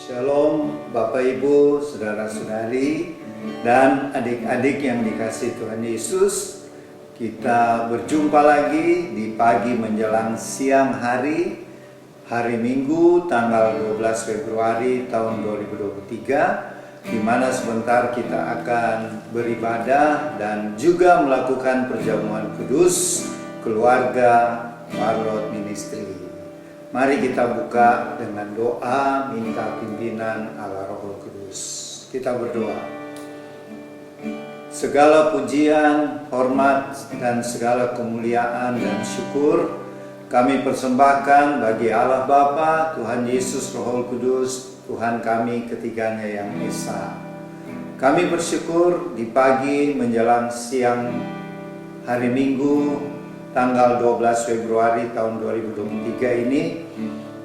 Shalom Bapak Ibu, Saudara-saudari, dan adik-adik yang dikasihi Tuhan Yesus. Kita berjumpa lagi di pagi menjelang siang hari Minggu tanggal 12 Februari tahun 2023, di mana sebentar kita akan beribadah dan juga melakukan perjamuan kudus keluarga Warlot Ministry. Mari kita buka dengan doa minta pimpinan Allah Roh Kudus. Kita berdoa. Segala pujian, hormat, dan segala kemuliaan dan syukur kami persembahkan bagi Allah Bapa, Tuhan Yesus Roh Kudus, Tuhan kami ketiganya yang esa. Kami bersyukur di pagi menjelang siang hari Minggu tanggal 12 Februari tahun 2023 ini,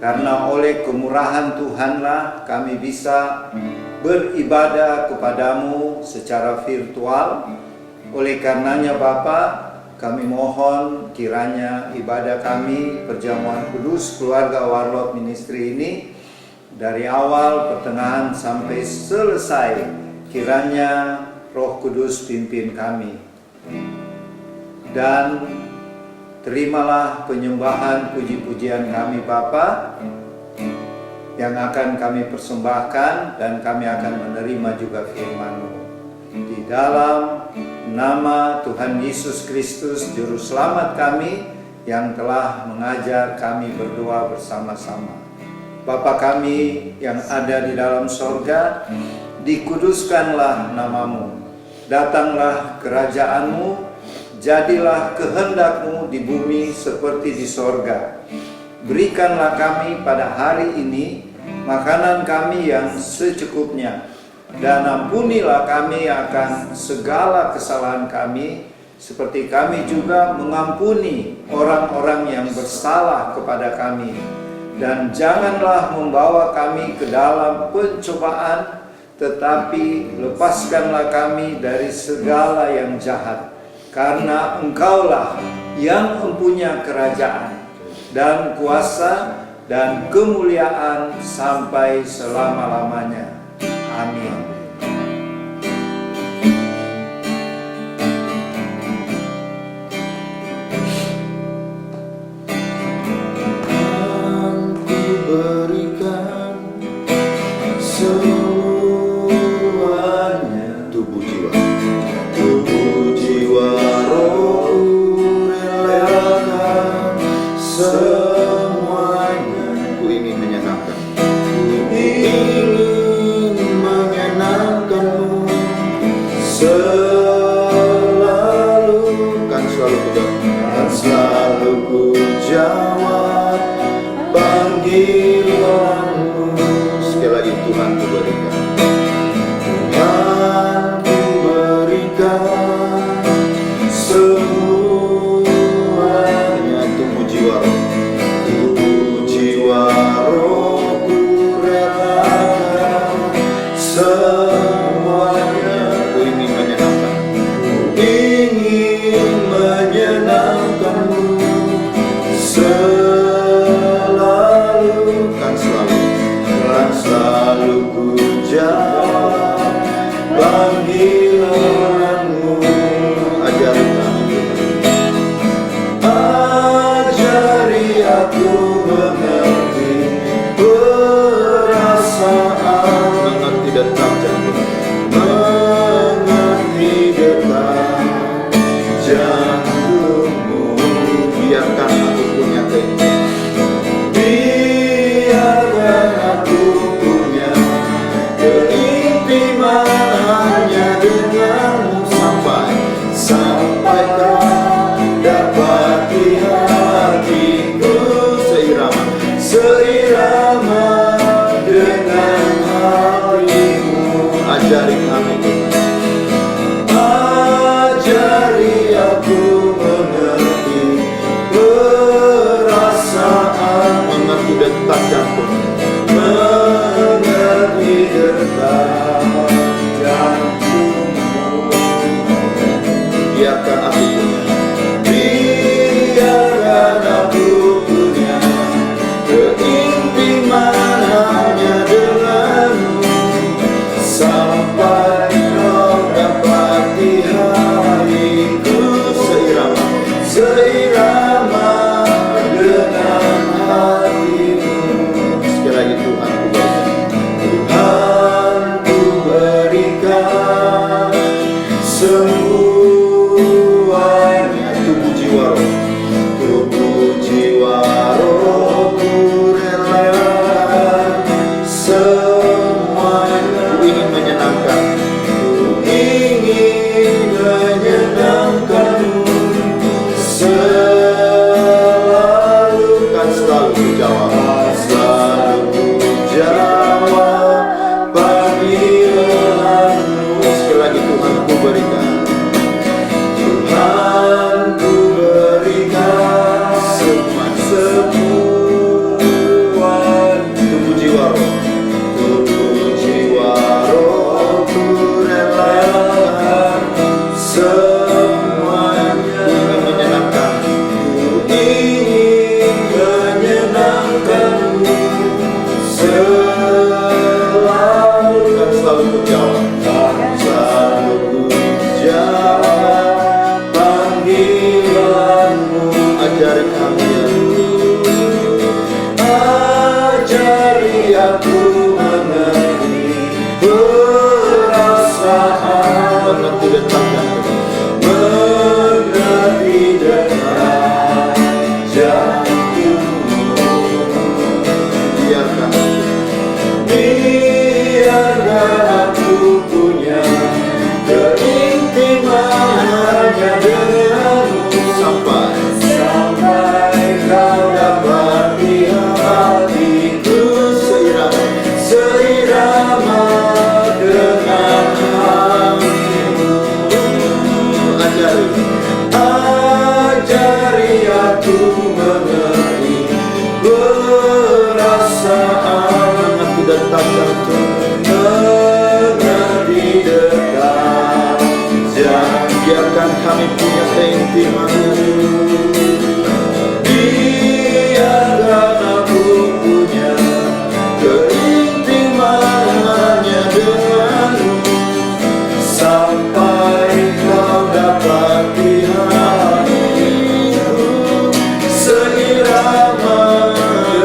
karena oleh kemurahan Tuhanlah kami bisa beribadah kepadamu secara virtual. Oleh karenanya Bapa, kami mohon kiranya ibadah kami perjamuan kudus keluarga Warlot Ministry ini dari awal, pertengahan sampai selesai, kiranya Roh Kudus pimpin kami. Dan terimalah penyembahan puji-pujian kami Bapa yang akan kami persembahkan, dan kami akan menerima juga firman-Mu. Di dalam nama Tuhan Yesus Kristus Juru Selamat kami yang telah mengajar kami berdoa bersama-sama. Bapa kami yang ada di dalam sorga, dikuduskanlah nama-Mu. Datanglah kerajaan-Mu. Jadilah kehendak-Mu di bumi seperti di sorga. Berikanlah kami pada hari ini makanan kami yang secukupnya, dan ampunilah kami akan segala kesalahan kami, seperti kami juga mengampuni orang-orang yang bersalah kepada kami. Dan janganlah membawa kami ke dalam pencobaan, tetapi lepaskanlah kami dari segala yang jahat. Karena Engkaulah yang mempunyai kerajaan dan kuasa dan kemuliaan sampai selama-lamanya. Amin. Aku berikan semuanya, tubuh jiwa. Semuanya ku ingin menyenangkan. Ku ingin menyenangkanmu selalu. Kan selalu ku jawab panggilanmu. Sekali lagi, Tuhan ku berikan. Tuhan ku berikan semuanya, tubuh jiwa rohku relakan semuanya. Ku ingin menyenangkan, ku ingin menyenangkanmu selalu. Kan selalu ku jawab panggilanmu. Ajari kami, ajari aku mengerti perasaan, mengerti detak jantung, mengerti detak jantungmu. Biarkan aku punya keinginan, biarkan aku punya keintiman hanya denganmu sampai kau dapati hatiku seirama dengan harimu. Ajari kami, ajari aku mengerti perasaan, mengerti detak jantung, mengerti detak jantungmu. Biarkan aku punya, biarkan aku punya keintiman hanya dengan selalu ku jawab, selalu ku jawab panggilanmu. Ajari kami ya, Ajari aku mengerti perasaan, mengerti detak jantung, mengerti detak jantungmu. Biarkan aku punya keintiman hanya denganmu, sampai kau dapati hatiku seirama dengan hatimu. Ajari aku mengerti perasaan, mengerti detak jantung, mengerti detak jantung. biarkan kami punya keintiman, Biarkan aku punya keintiman hanya denganmu, sampai kau dapati hatiku seirama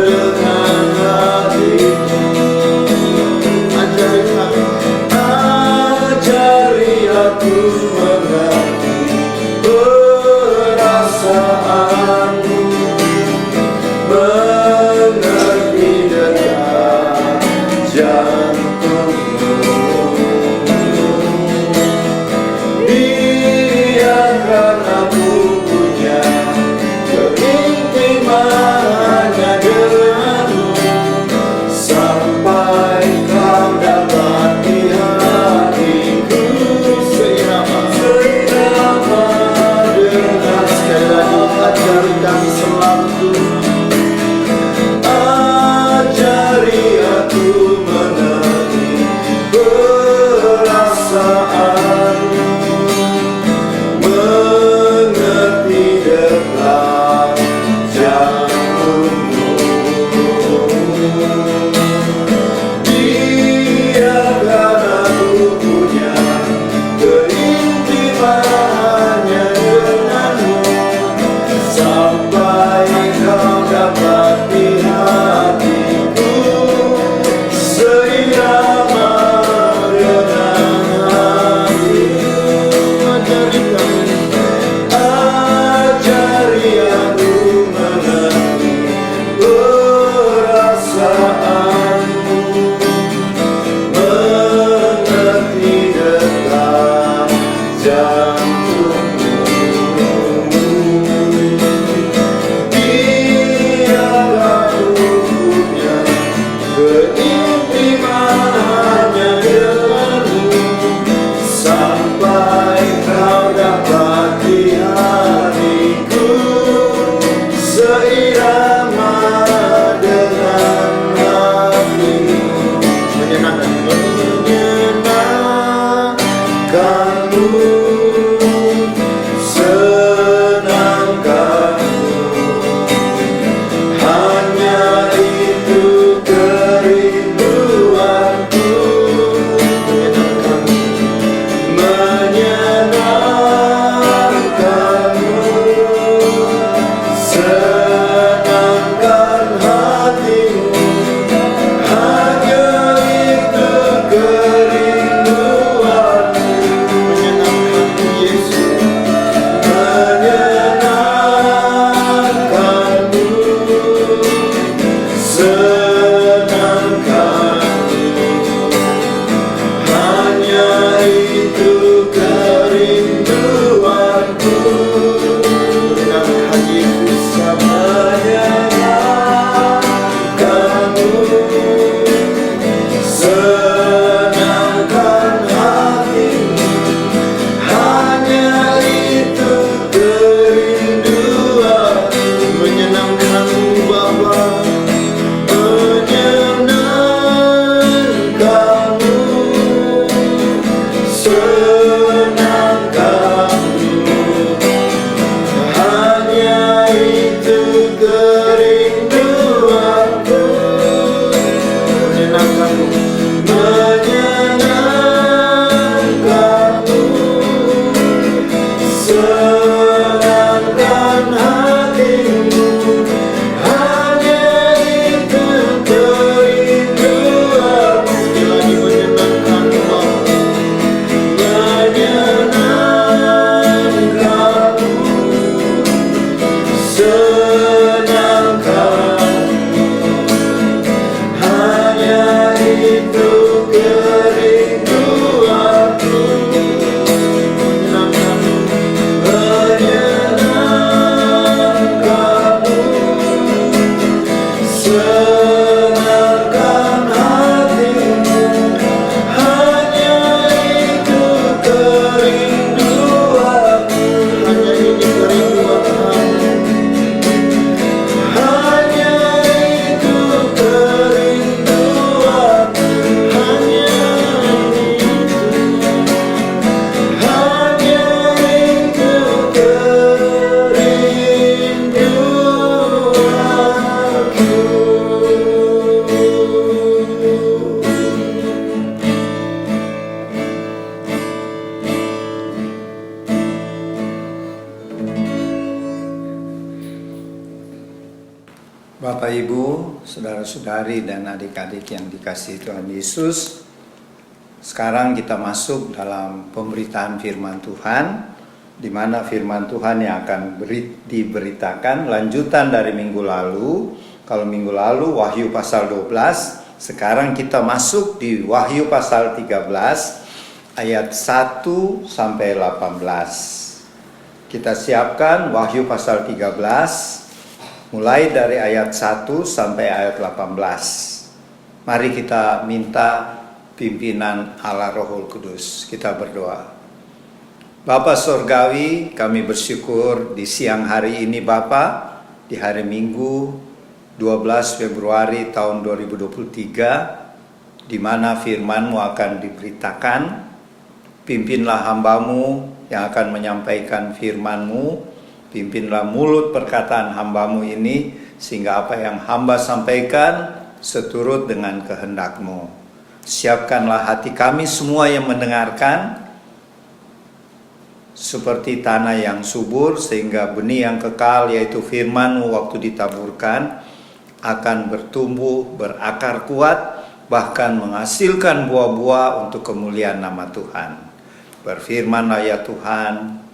dengan hatimu. ajari kami Ajari aku mengerti perasaanmu, mengerti detak jantungmu. Biarkan aku punya keintiman hanya denganmu, sampai kau dapati hatiku seirama dengan. sekali lagi. Ajari kami selalu, Ajari aku mengerti menyenangkanmu, menyenangkanmu. Senangkan hatimu, hanya itu kerinduanmu. Sekali lagi menyenangkanmu Bapa, menyenangkanmu. Senangkan, hanya itu kerinduanku. Menyenangkanmu, menyenangkanmu. Senangkan hatimu, hanya itu kerinduanmu. Hanya ini kerinduan kamu, hanya itu kerinduanmu. Hanya itu Bapak, Ibu, saudara-saudari, dan adik-adik yang dikasihi Tuhan Yesus, sekarang kita masuk dalam pemberitaan firman Tuhan, di mana firman Tuhan yang akan diberitakan lanjutan dari minggu lalu. Kalau minggu lalu Wahyu pasal 12, sekarang kita masuk di Wahyu pasal 13 ayat 1 sampai 18. Kita siapkan Wahyu pasal 13 mulai dari ayat 1 sampai ayat 18. Mari kita minta pimpinan Allah Rohul Kudus. Kita berdoa. Bapa Sorgawi, kami bersyukur di siang hari ini Bapa, di hari Minggu 12 Februari tahun 2023, di mana firman-Mu akan diberitakan. Pimpinlah hamba-Mu yang akan menyampaikan firman-Mu. Pimpinlah mulut perkataan hamba-Mu ini, sehingga apa yang hamba sampaikan seturut dengan kehendak-Mu. Siapkanlah hati kami semua yang mendengarkan, seperti tanah yang subur, sehingga benih yang kekal, yaitu firman-Mu waktu ditaburkan, akan bertumbuh, berakar kuat, bahkan menghasilkan buah-buah untuk kemuliaan nama Tuhan. Berfirmanlah ya Tuhan,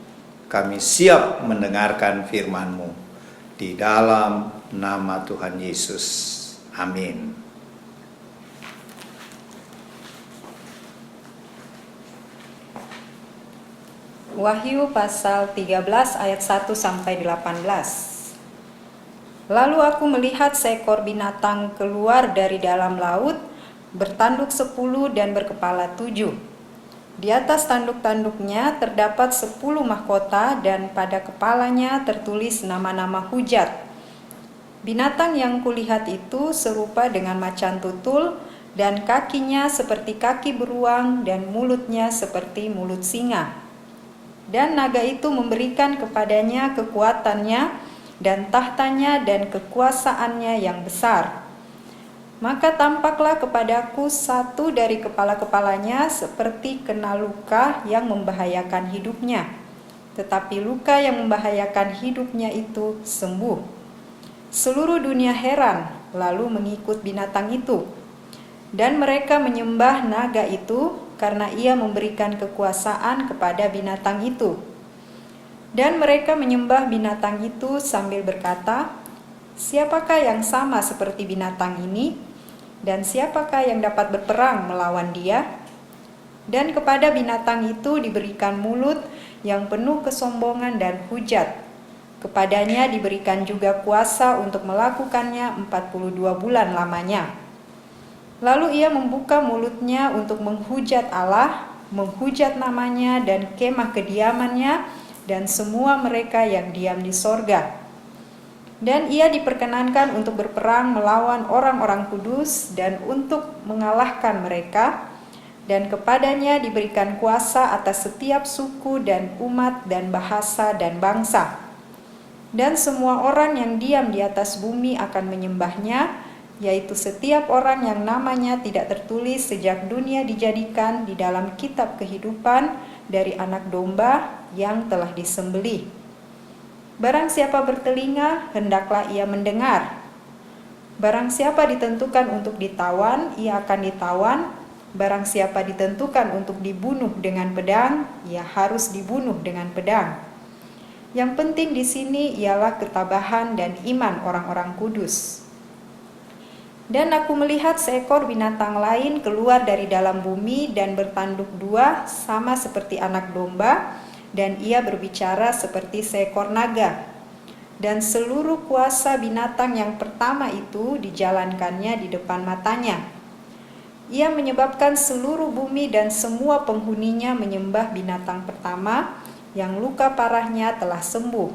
kami siap mendengarkan firman-Mu di dalam nama Tuhan Yesus. Amin. Wahyu pasal 13 ayat 1 sampai 18. Lalu aku melihat seekor binatang keluar dari dalam laut, bertanduk 10 dan berkepala 7. Di atas tanduk-tanduknya terdapat 10 mahkota dan pada kepalanya tertulis nama-nama hujat. Binatang yang kulihat itu serupa dengan macan tutul, dan kakinya seperti kaki beruang dan mulutnya seperti mulut singa. Dan naga itu memberikan kepadanya kekuatannya dan tahtanya dan kekuasaannya yang besar. Maka tampaklah kepadaku satu dari kepala-kepalanya seperti kena luka yang membahayakan hidupnya. Tetapi luka yang membahayakan hidupnya itu sembuh. Seluruh dunia heran lalu mengikut binatang itu. Dan mereka menyembah naga itu karena ia memberikan kekuasaan kepada binatang itu. Dan mereka menyembah binatang itu sambil berkata, "Siapakah yang sama seperti binatang ini? Dan siapakah yang dapat berperang melawan dia?" Dan kepada binatang itu diberikan mulut yang penuh kesombongan dan hujat. Kepadanya diberikan juga kuasa untuk melakukannya 42 bulan lamanya. Lalu ia membuka mulutnya untuk menghujat Allah, menghujat namanya dan kemah kediamannya, dan semua mereka yang diam di sorga. Dan ia diperkenankan untuk berperang melawan orang-orang kudus dan untuk mengalahkan mereka. Dan kepadanya diberikan kuasa atas setiap suku dan umat dan bahasa dan bangsa. Dan semua orang yang diam di atas bumi akan menyembahnya, yaitu setiap orang yang namanya tidak tertulis sejak dunia dijadikan di dalam kitab kehidupan dari anak domba yang telah disembelih. Barang siapa bertelinga, hendaklah ia mendengar. Barang siapa ditentukan untuk ditawan, ia akan ditawan. Barang siapa ditentukan untuk dibunuh dengan pedang, ia harus dibunuh dengan pedang. Yang penting di sini ialah ketabahan dan iman orang-orang kudus. Dan aku melihat seekor binatang lain keluar dari dalam bumi dan bertanduk dua sama seperti anak domba, dan ia berbicara seperti seekor naga. Dan seluruh kuasa binatang yang pertama itu dijalankannya di depan matanya. Ia menyebabkan seluruh bumi dan semua penghuninya menyembah binatang pertama yang luka parahnya telah sembuh.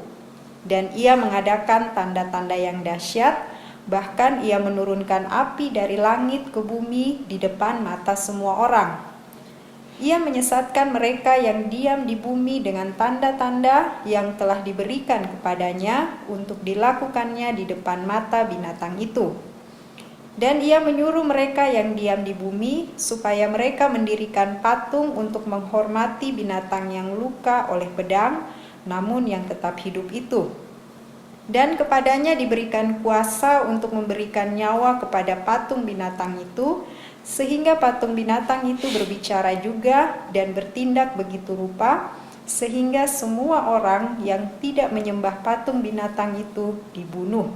Dan ia mengadakan tanda-tanda yang dahsyat. Bahkan ia menurunkan api dari langit ke bumi di depan mata semua orang. Ia menyesatkan mereka yang diam di bumi dengan tanda-tanda yang telah diberikan kepadanya untuk dilakukannya di depan mata binatang itu. Dan ia menyuruh mereka yang diam di bumi supaya mereka mendirikan patung untuk menghormati binatang yang luka oleh pedang, namun yang tetap hidup itu. Dan kepadanya diberikan kuasa untuk memberikan nyawa kepada patung binatang itu, sehingga patung binatang itu berbicara juga dan bertindak begitu rupa, sehingga semua orang yang tidak menyembah patung binatang itu dibunuh.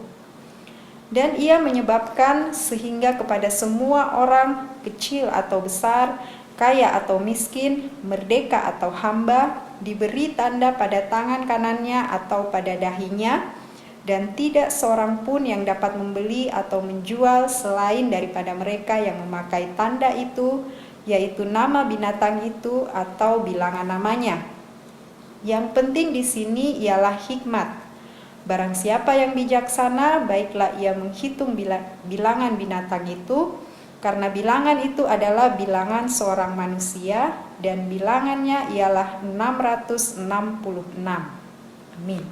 Dan ia menyebabkan sehingga kepada semua orang, kecil atau besar, kaya atau miskin, merdeka atau hamba, diberi tanda pada tangan kanannya atau pada dahinya, dan tidak seorang pun yang dapat membeli atau menjual selain daripada mereka yang memakai tanda itu, yaitu nama binatang itu atau bilangan namanya. Yang penting di sini ialah hikmat. Barang siapa yang bijaksana, baiklah ia menghitung bilangan binatang itu, karena bilangan itu adalah bilangan seorang manusia, dan bilangannya ialah 666. Amin.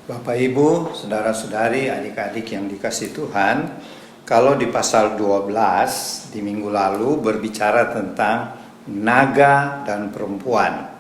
Bapak Ibu, saudara-saudari, adik-adik yang dikasihi Tuhan, kalau di pasal 12 di minggu lalu berbicara tentang naga dan perempuan.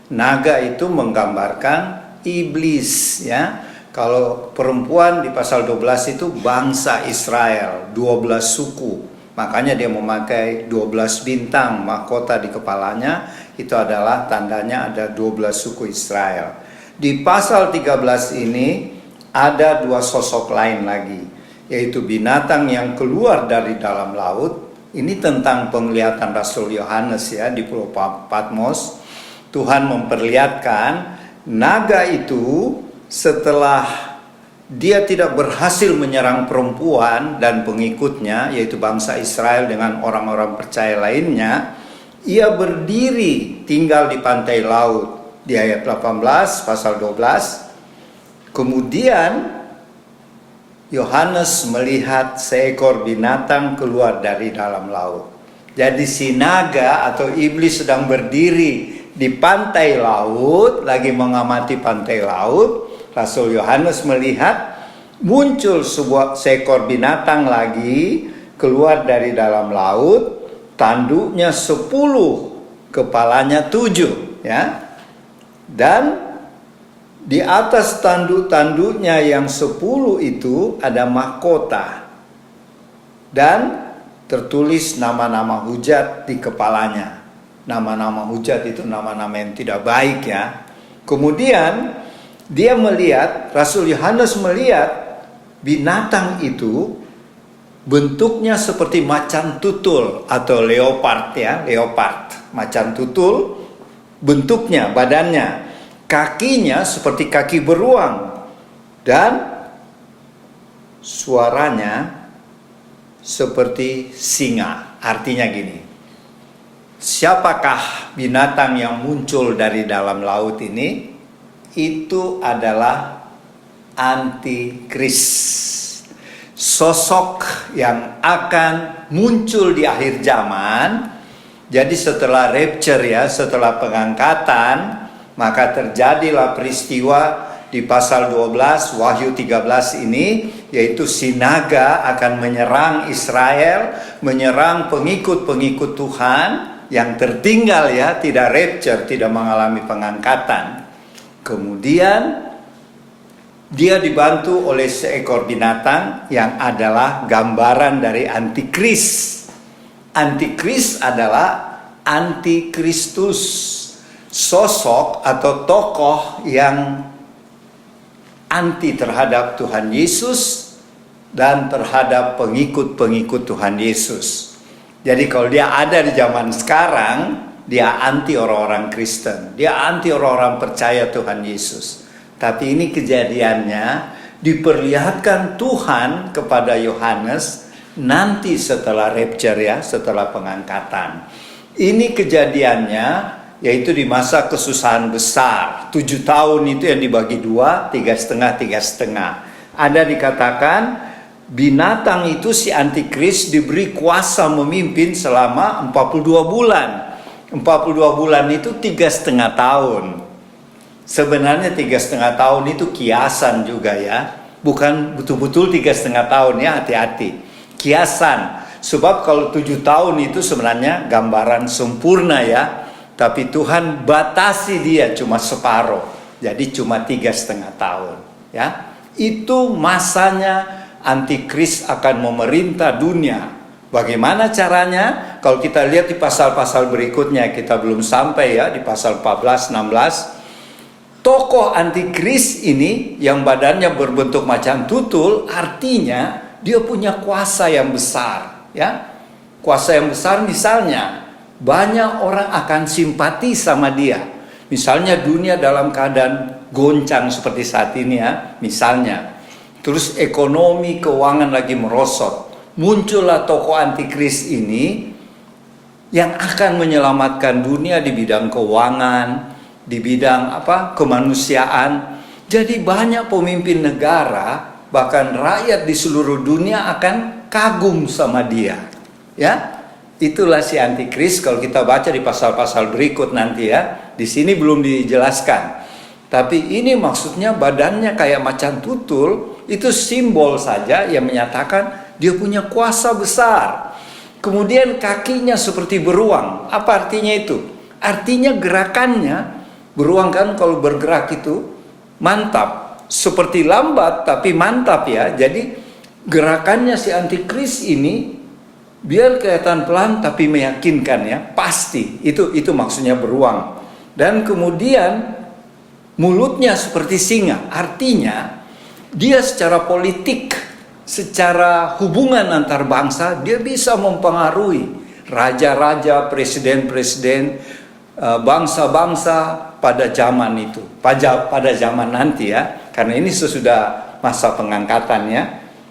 Naga itu menggambarkan iblis, ya. Kalau perempuan di pasal 12 itu bangsa Israel, 12 suku. Makanya dia memakai 12 bintang mahkota di kepalanya, itu adalah tandanya ada 12 suku Israel. Di pasal 13 ini ada dua sosok lain lagi, yaitu binatang yang keluar dari dalam laut. Ini tentang penglihatan Rasul Yohanes, ya, di Pulau Patmos. Tuhan memperlihatkan naga itu setelah dia tidak berhasil menyerang perempuan dan pengikutnya, yaitu bangsa Israel dengan orang-orang percaya lainnya, ia berdiri tinggal di pantai laut. Di ayat 18 pasal 12, kemudian Yohanes melihat seekor binatang keluar dari dalam laut. Jadi si naga atau iblis sedang berdiri di pantai laut, lagi mengamati pantai laut. Rasul Yohanes melihat muncul seekor binatang lagi keluar dari dalam laut, tanduknya 10, kepalanya 7, ya. Dan di atas tanduk-tanduknya yang 10 itu ada mahkota. Dan tertulis nama-nama hujat di kepalanya. Nama-nama hujat itu nama-nama yang tidak baik, ya. Kemudian dia melihat, Rasul Yohanes melihat binatang itu bentuknya seperti macan tutul atau leopard, ya, leopard, macan tutul. Bentuknya, badannya, kakinya seperti kaki beruang, dan suaranya seperti singa. Artinya gini, siapakah binatang yang muncul dari dalam laut ini? Itu adalah antikris, sosok yang akan muncul di akhir zaman. Jadi setelah rapture, ya, setelah pengangkatan, Maka terjadilah peristiwa di pasal 12 Wahyu 13 ini, yaitu si naga akan menyerang Israel, menyerang pengikut-pengikut Tuhan yang tertinggal ya, tidak rapture, tidak mengalami pengangkatan. Kemudian dia dibantu oleh seekor binatang yang adalah gambaran dari antikris. Antikris adalah antikristus, sosok atau tokoh yang anti terhadap Tuhan Yesus dan terhadap pengikut-pengikut Tuhan Yesus. Jadi kalau dia ada di zaman sekarang, dia anti orang-orang Kristen, dia anti orang-orang percaya Tuhan Yesus. Tapi ini kejadiannya diperlihatkan Tuhan kepada Yohanes nanti setelah rapture ya, setelah pengangkatan. Ini kejadiannya yaitu di masa kesusahan besar. 7 tahun itu yang dibagi 2, 3,5. Ada dikatakan binatang itu, si antikris, diberi kuasa memimpin selama 42 bulan. 42 bulan itu 3,5 tahun. Sebenarnya 3,5 tahun itu kiasan juga ya, bukan betul-betul 3,5 tahun ya, hati-hati. Kiasan, sebab kalau 7 tahun itu sebenarnya gambaran sempurna ya, tapi Tuhan batasi dia cuma separuh, jadi cuma 3,5 tahun ya. Itu masanya antikris akan memerintah dunia. Bagaimana caranya? Kalau kita lihat di pasal-pasal berikutnya, kita belum sampai ya, di pasal 14, 16. Tokoh antikris ini yang badannya berbentuk macan tutul, artinya dia punya kuasa yang besar ya. Kuasa yang besar, misalnya banyak orang akan simpati sama dia. Misalnya dunia dalam keadaan goncang seperti saat ini ya, misalnya. Terus ekonomi, keuangan lagi merosot. Muncullah tokoh antikris ini yang akan menyelamatkan dunia di bidang keuangan, di bidang kemanusiaan. Jadi banyak pemimpin negara, bahkan rakyat di seluruh dunia akan kagum sama dia. Ya. Itulah si antikris kalau kita baca di pasal-pasal berikut nanti ya. Di sini belum dijelaskan. Tapi ini maksudnya badannya kayak macan tutul, itu simbol saja yang menyatakan dia punya kuasa besar. Kemudian kakinya seperti beruang. Apa artinya itu? Artinya gerakannya, beruang kan kalau bergerak itu mantap. Seperti lambat tapi mantap ya. Jadi gerakannya si antikris ini biar kelihatan pelan tapi meyakinkan ya, pasti. Itu maksudnya beruang. Dan kemudian mulutnya seperti singa. Artinya dia secara politik, secara hubungan antar bangsa, dia bisa mempengaruhi raja-raja, presiden-presiden, bangsa-bangsa pada zaman itu, pada zaman nanti ya. Karena ini sesudah masa pengangkatannya.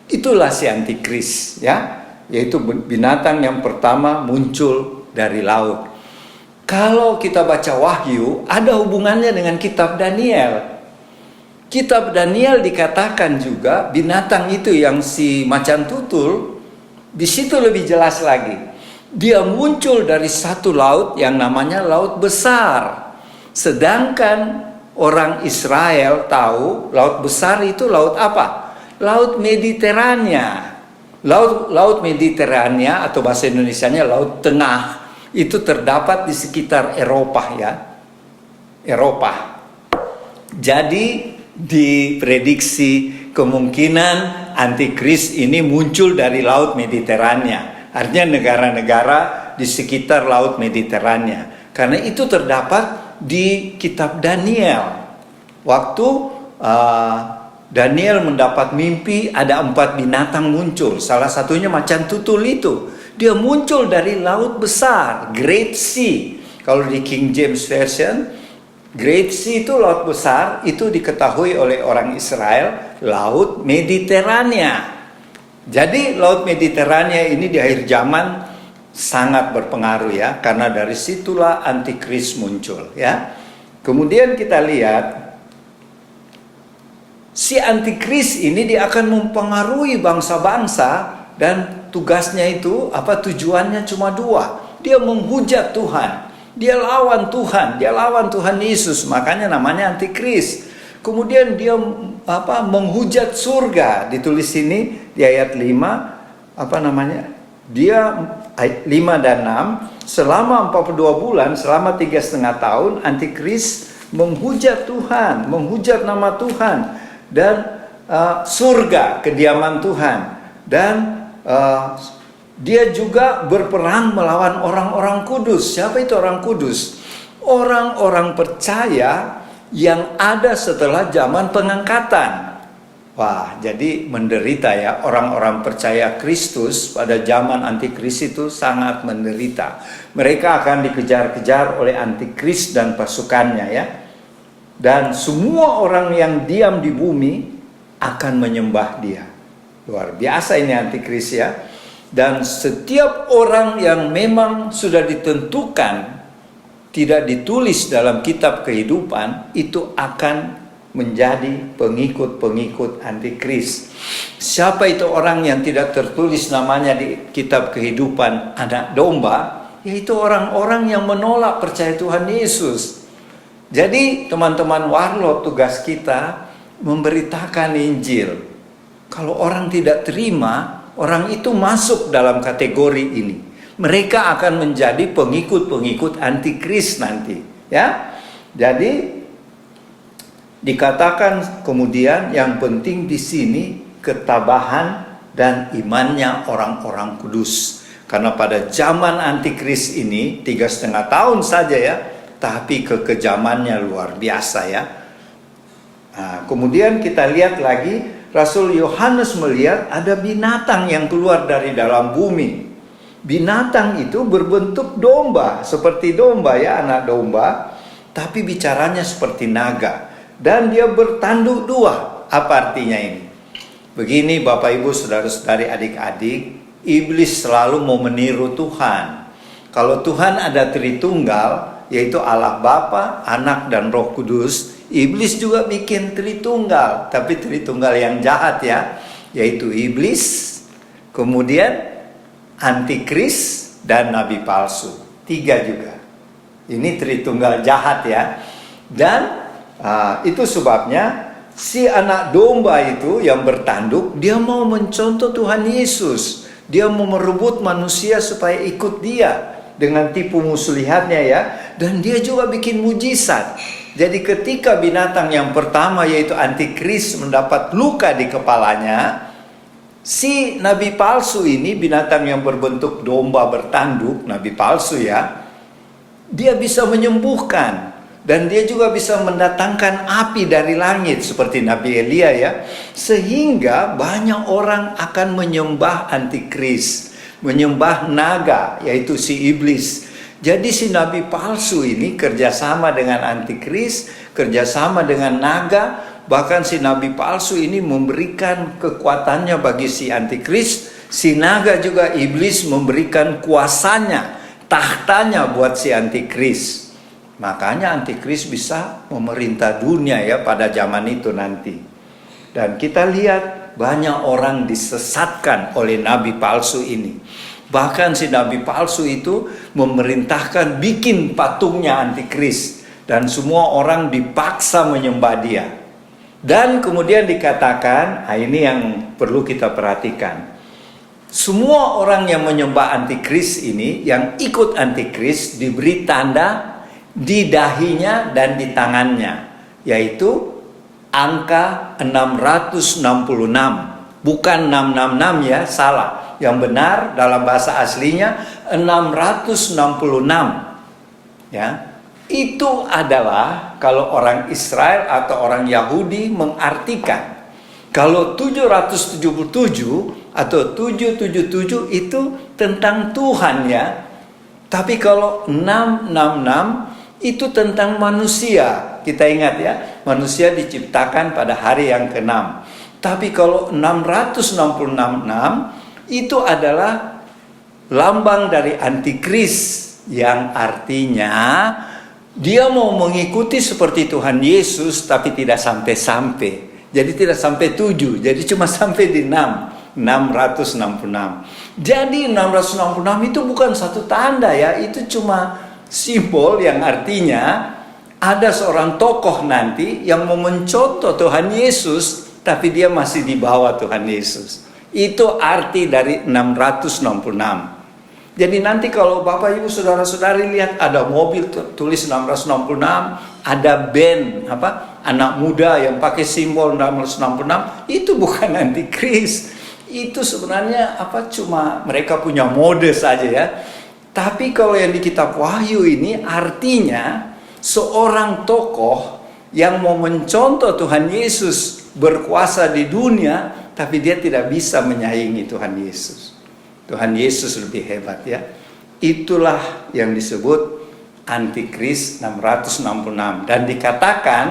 Itulah si antikris ya. Yaitu binatang yang pertama muncul dari laut. Kalau kita baca Wahyu, ada hubungannya dengan kitab Daniel. Kitab Daniel dikatakan juga binatang itu yang si macan tutul, di situ lebih jelas lagi. Dia muncul dari satu laut yang namanya Laut Besar. Sedangkan orang Israel tahu Laut Besar itu laut apa? Laut Mediterania. Laut Mediterania atau bahasa Indonesianya Laut Tengah itu terdapat di sekitar Eropa ya. Eropa. Jadi diprediksi kemungkinan antikris ini muncul dari Laut Mediterania. Artinya negara-negara di sekitar Laut Mediterania. Karena itu terdapat di kitab Daniel. Waktu Daniel mendapat mimpi, ada 4 binatang muncul. Salah satunya macan tutul itu. Dia muncul dari laut besar, Great Sea. Kalau di King James Version, Great Sea itu laut besar, itu diketahui oleh orang Israel, Laut Mediterania. Jadi Laut Mediterania ini di akhir zaman sangat berpengaruh ya, karena dari situlah antikris muncul ya. Kemudian kita lihat si antikris ini dia akan mempengaruhi bangsa-bangsa dan tugasnya itu tujuannya cuma 2. Dia menghujat Tuhan. Dia lawan Tuhan, dia lawan Tuhan Yesus, makanya namanya antikris. Kemudian dia menghujat surga, ditulis ini di ayat 5, dia ayat 5 dan 6, selama 42 bulan, selama 3,5 tahun, antikris menghujat Tuhan, menghujat nama Tuhan, dan surga, kediaman Tuhan. Dan dia juga berperang melawan orang-orang kudus. Siapa itu orang kudus? Orang-orang percaya yang ada setelah zaman pengangkatan. Wah, jadi menderita ya, orang-orang percaya Kristus pada zaman antikris itu sangat menderita. Mereka akan dikejar-kejar oleh antikris dan pasukannya ya. Dan semua orang yang diam di bumi akan menyembah dia. Luar biasa ini antikris ya. Dan setiap orang yang memang sudah ditentukan, tidak ditulis dalam kitab kehidupan, itu akan menjadi pengikut-pengikut antikris. Siapa itu orang yang tidak tertulis namanya di kitab kehidupan anak domba? Yaitu orang-orang yang menolak percaya Tuhan Yesus. Jadi teman-teman warlot, tugas kita memberitakan Injil. Kalau orang tidak terima, orang itu masuk dalam kategori ini. Mereka akan menjadi pengikut-pengikut antikris nanti, ya. Jadi dikatakan kemudian yang penting di sini ketabahan dan imannya orang-orang kudus. Karena pada zaman antikris ini 3,5 tahun saja ya, tapi kekejamannya luar biasa ya. Nah, kemudian kita lihat lagi, Rasul Yohanes melihat ada binatang yang keluar dari dalam bumi. Binatang itu berbentuk domba, seperti domba ya, anak domba, tapi bicaranya seperti naga. Dan dia bertanduk 2. Apa artinya ini? Begini Bapak Ibu saudara-saudari adik-adik, iblis selalu mau meniru Tuhan. Kalau Tuhan ada Tritunggal, yaitu Allah Bapa, Anak dan Roh Kudus, iblis juga bikin Tritunggal, tapi Tritunggal yang jahat ya, yaitu iblis, kemudian antikris dan nabi palsu. 3 juga. Ini Tritunggal jahat ya. Dan itu sebabnya si anak domba itu yang bertanduk, dia mau mencontoh Tuhan Yesus. Dia mau merebut manusia supaya ikut dia dengan tipu muslihatnya ya. Dan dia juga bikin mujizat. Jadi ketika binatang yang pertama yaitu antikris mendapat luka di kepalanya, si nabi palsu ini, binatang yang berbentuk domba bertanduk, nabi palsu ya, dia bisa menyembuhkan. Dan dia juga bisa mendatangkan api dari langit seperti Nabi Elia ya. Sehingga banyak orang akan menyembah antikris, menyembah naga, yaitu si iblis. Jadi si nabi palsu ini kerjasama dengan antikris, kerjasama dengan naga. Bahkan si nabi palsu ini memberikan kekuatannya bagi si antikris. Si naga juga iblis memberikan kuasanya, tahtanya buat si antikris. Makanya antikris bisa memerintah dunia ya pada zaman itu nanti. Dan kita lihat banyak orang disesatkan oleh nabi palsu ini. Bahkan si nabi palsu itu memerintahkan bikin patungnya antikris. Dan semua orang dipaksa menyembah dia. Dan kemudian dikatakan, ini yang perlu kita perhatikan. Semua orang yang menyembah antikris ini, yang ikut antikris, diberi tanda di dahinya dan di tangannya, yaitu angka 666, bukan 666 ya, salah. Yang benar dalam bahasa aslinya 666 ya. Itu adalah kalau orang Israel atau orang Yahudi mengartikan, kalau 777 atau 777 itu tentang Tuhan ya. Tapi kalau 666 itu tentang manusia. Kita ingat ya, manusia diciptakan pada hari yang ke-6. Tapi kalau 666 itu adalah lambang dari antikris, yang artinya dia mau mengikuti seperti Tuhan Yesus tapi tidak sampai-sampai. Jadi tidak sampai 7, jadi cuma sampai di 6. 666. Jadi 666 itu bukan satu tanda ya, itu cuma Simbol yang artinya ada seorang tokoh nanti yang mau mencontoh Tuhan Yesus, tapi dia masih di bawah Tuhan Yesus. Itu arti dari 666. Jadi nanti kalau Bapak Ibu Saudara-saudari lihat ada mobil tulis 666, ada band anak muda yang pakai simbol 666, itu bukan antikris. Itu sebenarnya cuma mereka punya mode saja ya. Tapi kalau yang di kitab Wahyu ini artinya seorang tokoh yang mau mencontoh Tuhan Yesus berkuasa di dunia, tapi dia tidak bisa menyaingi Tuhan Yesus. Tuhan Yesus lebih hebat ya. Itulah yang disebut antikris 666. Dan dikatakan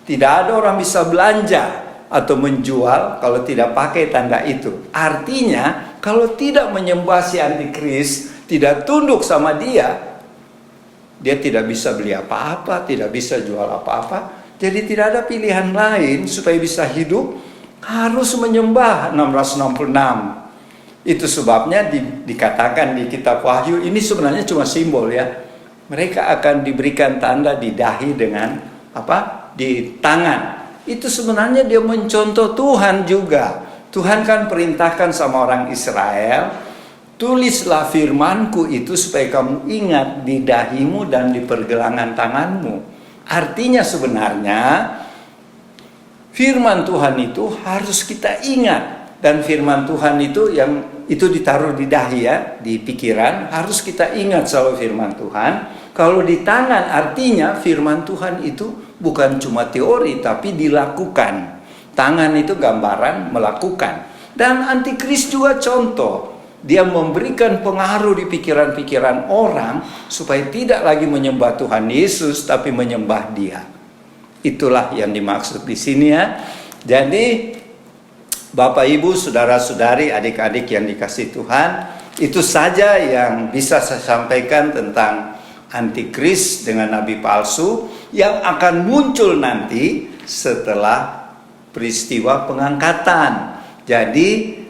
tidak ada orang bisa belanja atau menjual kalau tidak pakai tanda itu. Artinya kalau tidak menyembah si antikris, tidak tunduk sama dia tidak bisa beli apa-apa, tidak bisa jual apa-apa. Jadi tidak ada pilihan lain supaya bisa hidup, harus menyembah 666. Itu sebabnya dikatakan di kitab Wahyu ini sebenarnya cuma simbol ya. Mereka akan diberikan tanda di dahi dengan di tangan. Itu sebenarnya dia mencontoh Tuhan juga. Tuhan kan perintahkan sama orang Israel, tulislah firmanku itu supaya kamu ingat di dahimu dan di pergelangan tanganmu. Artinya sebenarnya firman Tuhan itu harus kita ingat. Dan firman Tuhan itu yang itu ditaruh di dahi ya, di pikiran, harus kita ingat selalu firman Tuhan. Kalau di tangan artinya firman Tuhan itu bukan cuma teori tapi dilakukan. Tangan itu gambaran melakukan. Dan antikris juga contoh. Dia memberikan pengaruh di pikiran-pikiran orang supaya tidak lagi menyembah Tuhan Yesus tapi menyembah Dia. Itulah yang dimaksud di sini ya. Jadi Bapak Ibu, Saudara-saudari, adik-adik yang dikasihi Tuhan, itu saja yang bisa saya sampaikan tentang antikris dengan nabi palsu yang akan muncul nanti setelah peristiwa pengangkatan. Jadi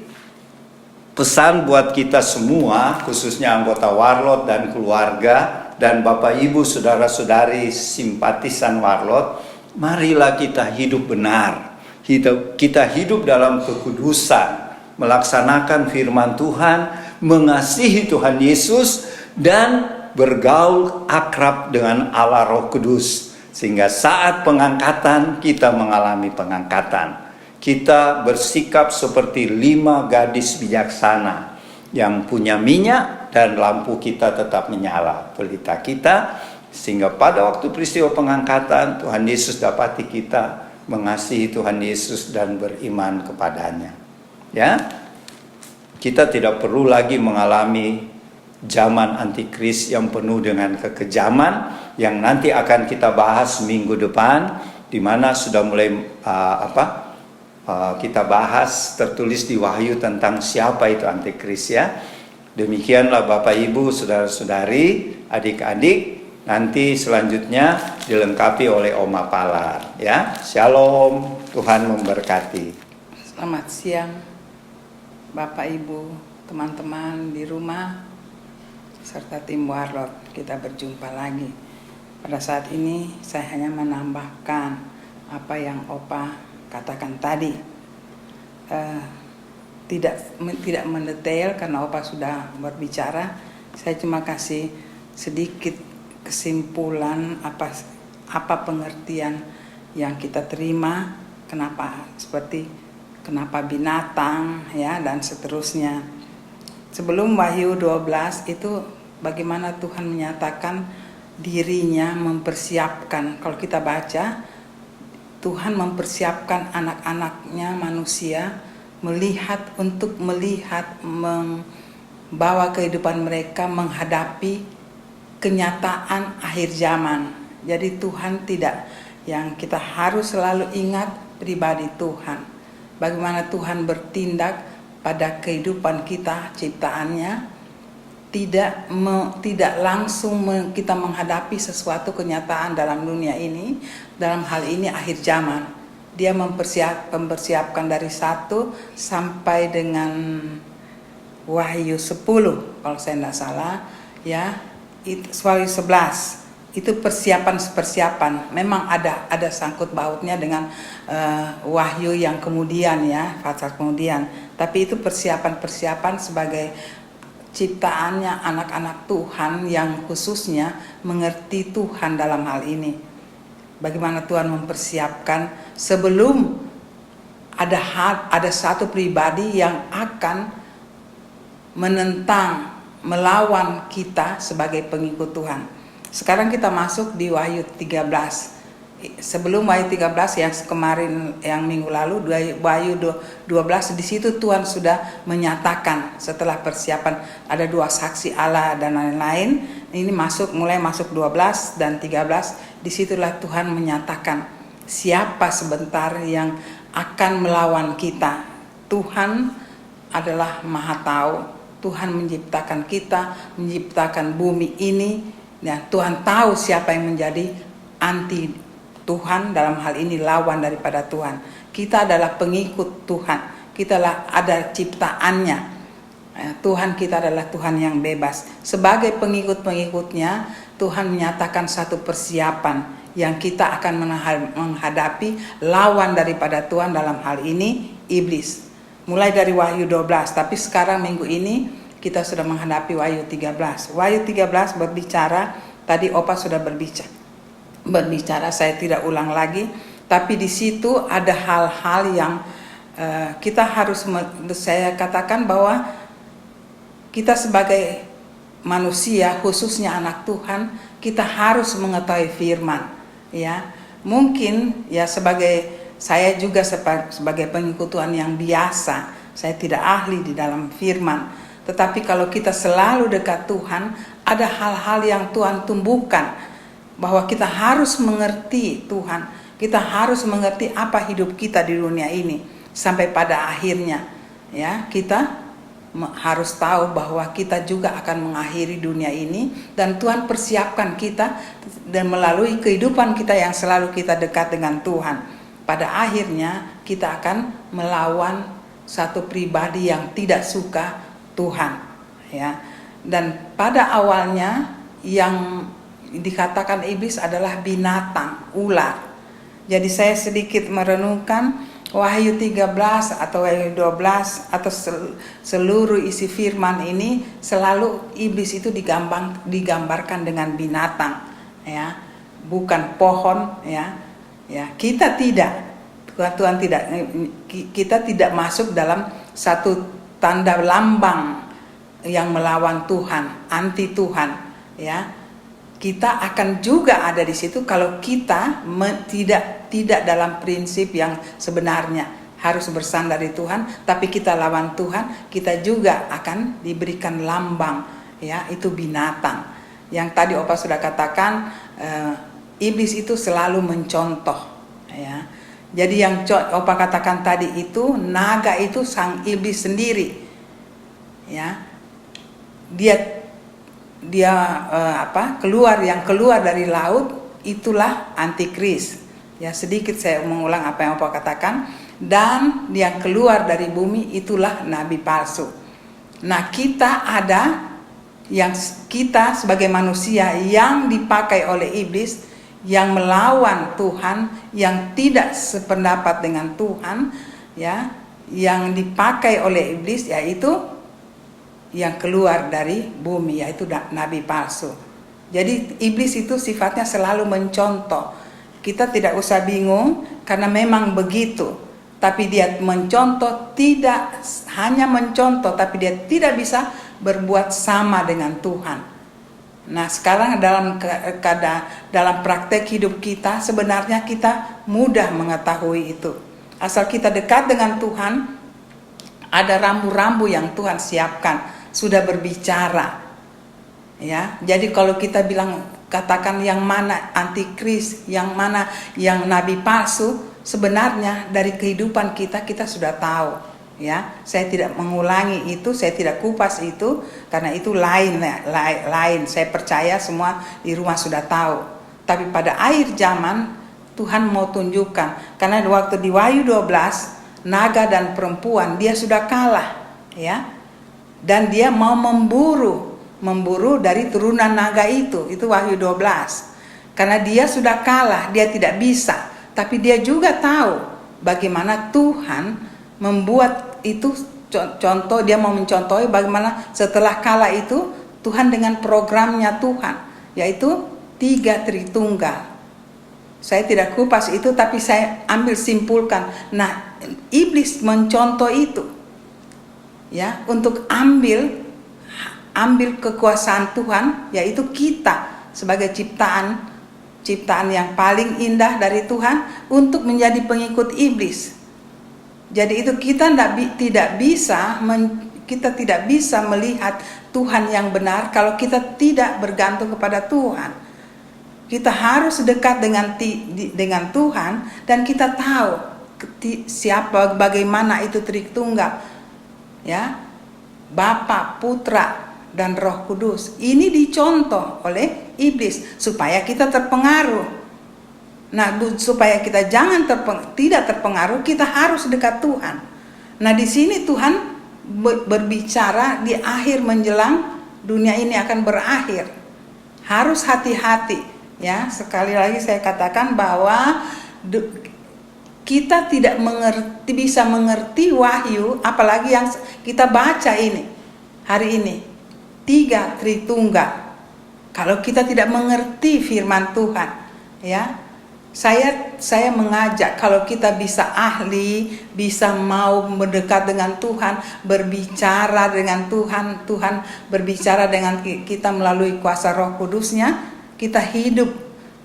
pesan buat kita semua, khususnya anggota Warlot dan keluarga, dan Bapak Ibu, Saudara-saudari simpatisan Warlot, marilah kita hidup benar. Kita hidup dalam kekudusan, melaksanakan firman Tuhan, mengasihi Tuhan Yesus, dan bergaul akrab dengan Allah Roh Kudus. Sehingga saat pengangkatan kita mengalami pengangkatan. Kita bersikap seperti 5 gadis bijaksana yang punya minyak dan lampu kita tetap menyala, pelita kita. Sehingga pada waktu peristiwa pengangkatan Tuhan Yesus dapati kita mengasihi Tuhan Yesus dan beriman kepadanya. Ya, kita tidak perlu lagi mengalami zaman antikris yang penuh dengan kekejaman yang nanti akan kita bahas minggu depan, di mana sudah mulai kita bahas tertulis di Wahyu tentang siapa itu antikris ya. Demikianlah Bapak Ibu, Saudara-saudari, adik-adik. Nanti selanjutnya dilengkapi oleh Oma Palar ya. Shalom, Tuhan memberkati. Selamat siang Bapak Ibu, teman-teman di rumah serta tim Warlot. Kita berjumpa lagi. Pada saat ini saya hanya menambahkan apa yang Opa katakan tadi. Tidak mendetail karena Opa sudah berbicara. Saya cuma kasih sedikit kesimpulan apa pengertian yang kita terima, kenapa binatang ya, dan seterusnya. Sebelum Wahyu 12 itu bagaimana Tuhan menyatakan dirinya mempersiapkan. Kalau kita baca, Tuhan mempersiapkan anak-anaknya manusia untuk melihat membawa kehidupan mereka menghadapi kenyataan akhir zaman. Jadi Tuhan yang kita harus selalu ingat pribadi Tuhan. Bagaimana Tuhan bertindak pada kehidupan kita, ciptaannya. Tidak langsung kita menghadapi sesuatu kenyataan dalam dunia ini. Dalam hal ini akhir zaman. Dia mempersiapkan dari 1 sampai dengan Wahyu 10 kalau saya tidak salah ya. Wahyu 11 itu persiapan. Memang ada sangkut bautnya dengan Wahyu yang kemudian ya, pasal kemudian. Tapi itu persiapan sebagai ciptaannya anak-anak Tuhan yang khususnya mengerti Tuhan dalam hal ini. Bagaimana Tuhan mempersiapkan sebelum ada satu pribadi yang akan menentang, melawan kita sebagai pengikut Tuhan. Sekarang kita masuk di Wahyu 13. Sebelum Wahyu 13 yang kemarin, yang minggu lalu, Wahyu 12, di situ Tuhan sudah menyatakan setelah persiapan ada 2 saksi Allah dan lain-lain. Ini mulai masuk 12 dan 13. Disitulah Tuhan menyatakan siapa sebentar yang akan melawan kita. Tuhan adalah Maha Tahu. Tuhan menciptakan kita, menciptakan bumi ini. Nah, Tuhan tahu siapa yang menjadi anti Tuhan, dalam hal ini lawan daripada Tuhan. Kita adalah pengikut Tuhan. Kita ada ciptaannya. Tuhan kita adalah Tuhan yang bebas. Sebagai pengikut-pengikutnya, Tuhan menyatakan satu persiapan yang kita akan menghadapi lawan daripada Tuhan, dalam hal ini iblis. Mulai dari Wahyu 12, tapi sekarang minggu ini kita sudah menghadapi Wahyu 13. Wahyu 13 berbicara, tadi Opa sudah berbicara, saya tidak ulang lagi. Tapi di situ ada hal-hal yang kita harus, saya katakan bahwa kita sebagai manusia, khususnya anak Tuhan, kita harus mengetahui firman. Ya, mungkin ya saya juga sebagai pengikut Tuhan yang biasa, saya tidak ahli di dalam firman. Tetapi kalau kita selalu dekat Tuhan, ada hal-hal yang Tuhan tumbuhkan, bahwa kita harus mengerti Tuhan. Kita harus mengerti apa hidup kita di dunia ini sampai pada akhirnya. Ya, kita harus tahu bahwa kita juga akan mengakhiri dunia ini, dan Tuhan persiapkan kita, dan melalui kehidupan kita yang selalu kita dekat dengan Tuhan, pada akhirnya kita akan melawan satu pribadi yang tidak suka Tuhan, ya. Dan pada awalnya yang dikatakan iblis adalah binatang, ular. Jadi saya sedikit merenungkan Wahyu 13 atau Wahyu 12 atau seluruh isi firman ini, selalu iblis itu digambarkan dengan binatang, ya, bukan pohon, ya. Ya, kita tidak masuk dalam satu tanda lambang yang melawan Tuhan, anti Tuhan, ya. Kita akan juga ada di situ kalau kita tidak dalam prinsip yang sebenarnya harus bersandar di Tuhan, tapi kita lawan Tuhan, kita juga akan diberikan lambang, ya, itu binatang. Yang tadi Opa sudah katakan, iblis itu selalu mencontoh, ya. Jadi yang Opa katakan tadi itu, naga itu sang iblis sendiri, ya. Dia keluar dari laut, itulah antikris. Ya, sedikit saya mengulang apa yang Opa katakan. Dan yang keluar dari bumi, itulah nabi palsu. Nah, kita sebagai manusia yang dipakai oleh iblis, yang melawan Tuhan, yang tidak sependapat dengan Tuhan, ya, yang dipakai oleh iblis, yaitu yang keluar dari bumi, yaitu nabi palsu. Jadi iblis itu sifatnya selalu mencontoh. Kita tidak usah bingung karena memang begitu. Tapi dia mencontoh, tidak hanya mencontoh, tapi dia tidak bisa berbuat sama dengan Tuhan. Nah, sekarang dalam praktek hidup kita, sebenarnya kita mudah mengetahui itu. Asal kita dekat dengan Tuhan, ada rambu-rambu yang Tuhan siapkan, sudah berbicara. Ya, jadi kalau kita katakan yang mana antikris, yang mana yang nabi palsu, sebenarnya dari kehidupan kita sudah tahu. Ya, saya tidak mengulangi itu, saya tidak kupas itu, karena itu lain. Saya percaya semua di rumah sudah tahu. Tapi pada akhir zaman Tuhan mau tunjukkan, karena waktu di Wahyu 12, naga dan perempuan dia sudah kalah, ya, dan dia mau memburu memburu dari turunan naga itu Wahyu 12. Karena dia sudah kalah, dia tidak bisa. Tapi dia juga tahu bagaimana Tuhan membuat itu contoh, dia mau mencontohi bagaimana setelah kalah itu Tuhan dengan programnya Tuhan, yaitu 3 Tritunggal. Saya tidak kupas itu, tapi saya ambil simpulkan. Nah, iblis mencontoh itu, ya, untuk ambil kekuasaan Tuhan, yaitu kita sebagai ciptaan yang paling indah dari Tuhan untuk menjadi pengikut iblis. Jadi itu kita tidak bisa melihat Tuhan yang benar kalau kita tidak bergantung kepada Tuhan. Kita harus dekat dengan Tuhan dan kita tahu bagaimana itu Tritunggal, ya, Bapa, Putra, dan Roh Kudus. Ini dicontoh oleh iblis supaya kita terpengaruh. Nah, supaya kita tidak terpengaruh, kita harus dekat Tuhan. Nah, di sini Tuhan berbicara di akhir menjelang dunia ini akan berakhir. Harus hati-hati, ya. Sekali lagi saya katakan bahwa kita tidak bisa mengerti Wahyu, apalagi yang kita baca ini hari ini, 3 Tritunggal. Kalau kita tidak mengerti firman Tuhan, ya. Saya mengajak kalau kita bisa ahli, bisa mau mendekat dengan Tuhan, berbicara dengan Tuhan, Tuhan berbicara dengan kita melalui kuasa Roh Kudusnya, kita hidup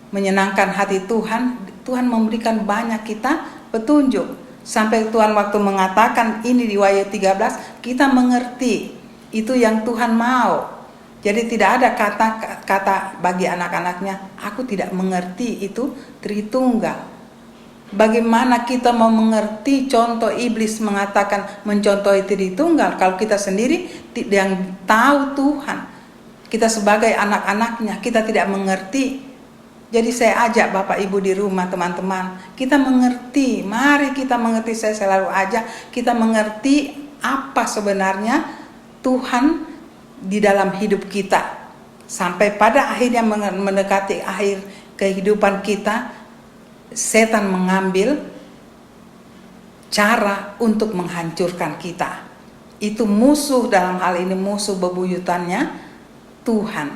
menyenangkan hati Tuhan, Tuhan memberikan banyak kita petunjuk. Sampai Tuhan waktu mengatakan ini di Wahyu 13, kita mengerti itu yang Tuhan mau. Jadi tidak ada kata bagi anak-anaknya, aku tidak mengerti itu Tritunggal. Bagaimana kita mau mengerti contoh iblis mengatakan mencontohi Tritunggal kalau kita sendiri yang tahu Tuhan. Kita sebagai anak-anaknya, kita tidak mengerti. Jadi saya ajak Bapak Ibu di rumah, teman-teman, kita mengerti. Mari kita mengerti, saya selalu ajak kita mengerti apa sebenarnya Tuhan di dalam hidup kita. Sampai pada akhirnya mendekati akhir kehidupan kita, setan mengambil cara untuk menghancurkan kita. Itu musuh, dalam hal ini musuh bebuyutannya Tuhan.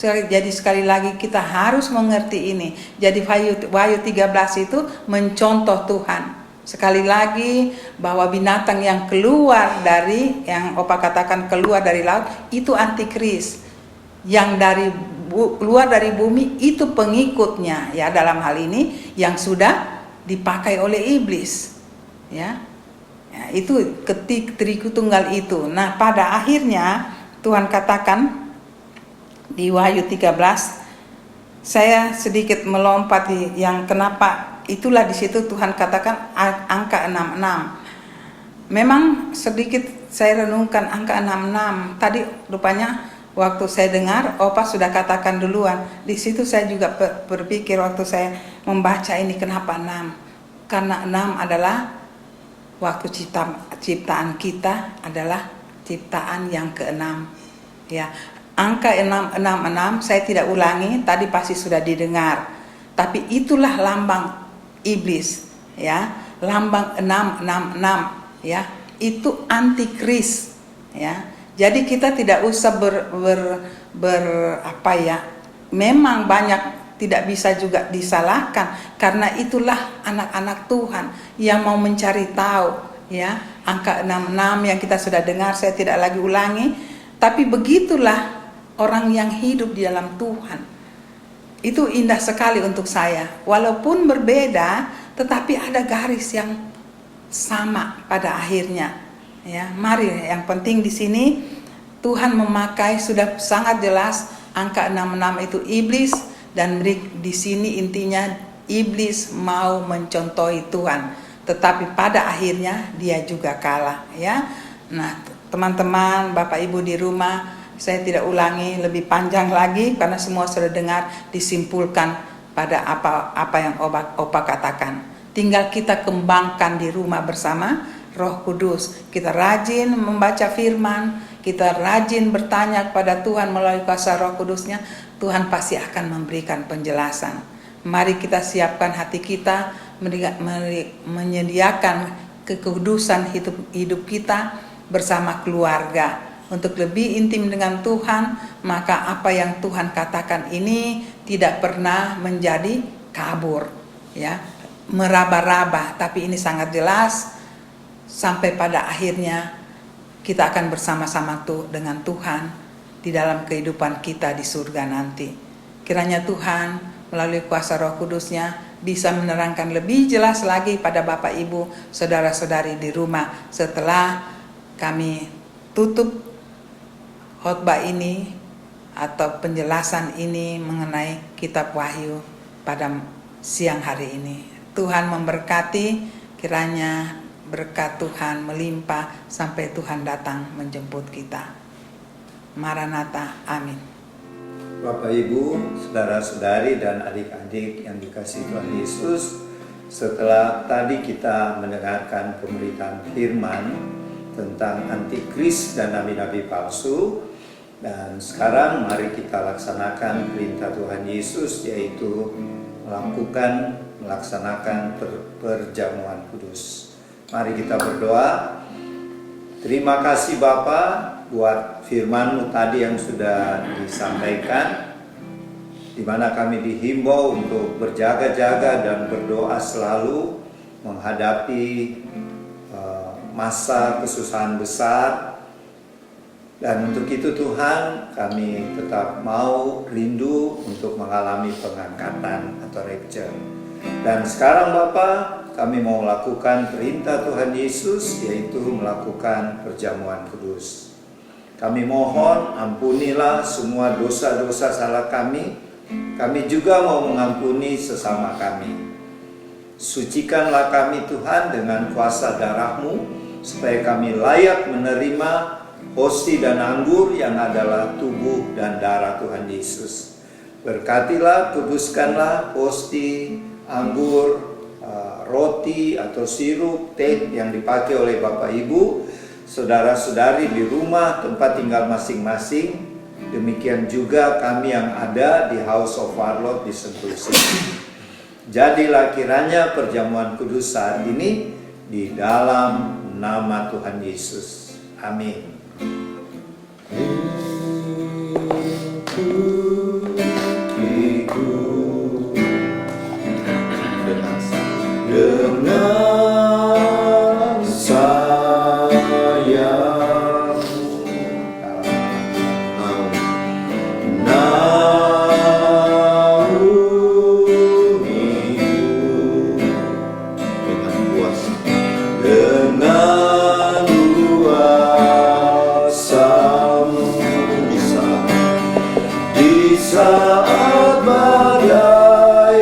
Jadi sekali lagi kita harus mengerti ini. Jadi Wahyu 13 itu mencontoh Tuhan. Sekali lagi bahwa binatang yang keluar dari, yang Opa katakan keluar dari laut, itu antikris. Yang keluar dari bumi itu pengikutnya, ya, dalam hal ini yang sudah dipakai oleh iblis, ya. Ya, itu Tritunggal itu. Nah, pada akhirnya Tuhan katakan di Wahyu 13, saya sedikit melompat di yang kenapa. Itulah di situ Tuhan katakan angka 66. Memang sedikit saya renungkan angka 66. Tadi rupanya waktu saya dengar Opa sudah katakan duluan. Di situ saya juga berpikir waktu saya membaca ini kenapa 6? Karena 6 adalah waktu ciptaan kita adalah ciptaan yang ke-6. Ya, angka 666 saya tidak ulangi, tadi pasti sudah didengar. Tapi itulah lambang iblis, ya, lambang 666, ya, itu antikris, ya. Jadi kita tidak usah apa ya, memang banyak tidak bisa juga disalahkan karena itulah anak-anak Tuhan yang mau mencari tahu, ya. Angka 66 yang kita sudah dengar saya tidak lagi ulangi, tapi begitulah orang yang hidup di dalam Tuhan. Itu indah sekali untuk saya. Walaupun berbeda, tetapi ada garis yang sama pada akhirnya. Ya, mari yang penting di sini Tuhan memakai sudah sangat jelas angka 66 itu iblis, dan di sini intinya iblis mau mencontohi Tuhan. Tetapi pada akhirnya dia juga kalah, ya. Nah, teman-teman, Bapak Ibu di rumah, saya tidak ulangi lebih panjang lagi karena semua sudah dengar, disimpulkan pada apa yang Opa katakan. Tinggal kita kembangkan di rumah bersama Roh Kudus. Kita rajin membaca firman, kita rajin bertanya kepada Tuhan melalui kuasa Roh Kudusnya, Tuhan pasti akan memberikan penjelasan. Mari kita siapkan hati kita, menyediakan kekudusan hidup kita bersama keluarga untuk lebih intim dengan Tuhan. Maka apa yang Tuhan katakan ini tidak pernah menjadi kabur, ya, meraba-raba, tapi ini sangat jelas. Sampai pada akhirnya kita akan bersama-sama dengan Tuhan di dalam kehidupan kita di surga nanti. Kiranya Tuhan melalui kuasa Roh Kudusnya bisa menerangkan lebih jelas lagi pada Bapak Ibu, saudara-saudari di rumah setelah kami tutup khotbah ini atau penjelasan ini mengenai kitab Wahyu pada siang hari ini. Tuhan memberkati, kiranya berkat Tuhan melimpah sampai Tuhan datang menjemput kita. Maranatha, amin. Bapak Ibu, saudara-saudari dan adik-adik yang dikasihi Tuhan Yesus, setelah tadi kita mendengarkan pemberitaan firman tentang antikris dan nabi-nabi palsu, dan sekarang mari kita laksanakan perintah Tuhan Yesus, yaitu melaksanakan perjamuan kudus. Mari kita berdoa. Terima kasih Bapa buat firman-Mu tadi yang sudah disampaikan, di mana kami dihimbau untuk berjaga-jaga dan berdoa selalu menghadapi masa kesusahan besar. Dan untuk itu Tuhan, kami tetap mau rindu untuk mengalami pengangkatan atau rapture. Dan sekarang Bapa, kami mau melakukan perintah Tuhan Yesus, yaitu melakukan perjamuan kudus. Kami mohon ampunilah semua dosa-dosa salah kami. Kami juga mau mengampuni sesama kami. Sucikanlah kami Tuhan dengan kuasa darah-Mu, supaya kami layak menerima hosti dan anggur yang adalah tubuh dan darah Tuhan Yesus. Berkatilah, kuduskanlah hosti, anggur, roti atau sirup, teh yang dipakai oleh Bapak Ibu, saudara-saudari di rumah tempat tinggal masing-masing. Demikian juga kami yang ada di House of Warlord di Sentul City. Jadilah kiranya perjamuan kudus saat ini di dalam nama Tuhan Yesus. Amin. Dengan sayang naungimu dengan kuasa, dengan kuasa-Mu di saat badai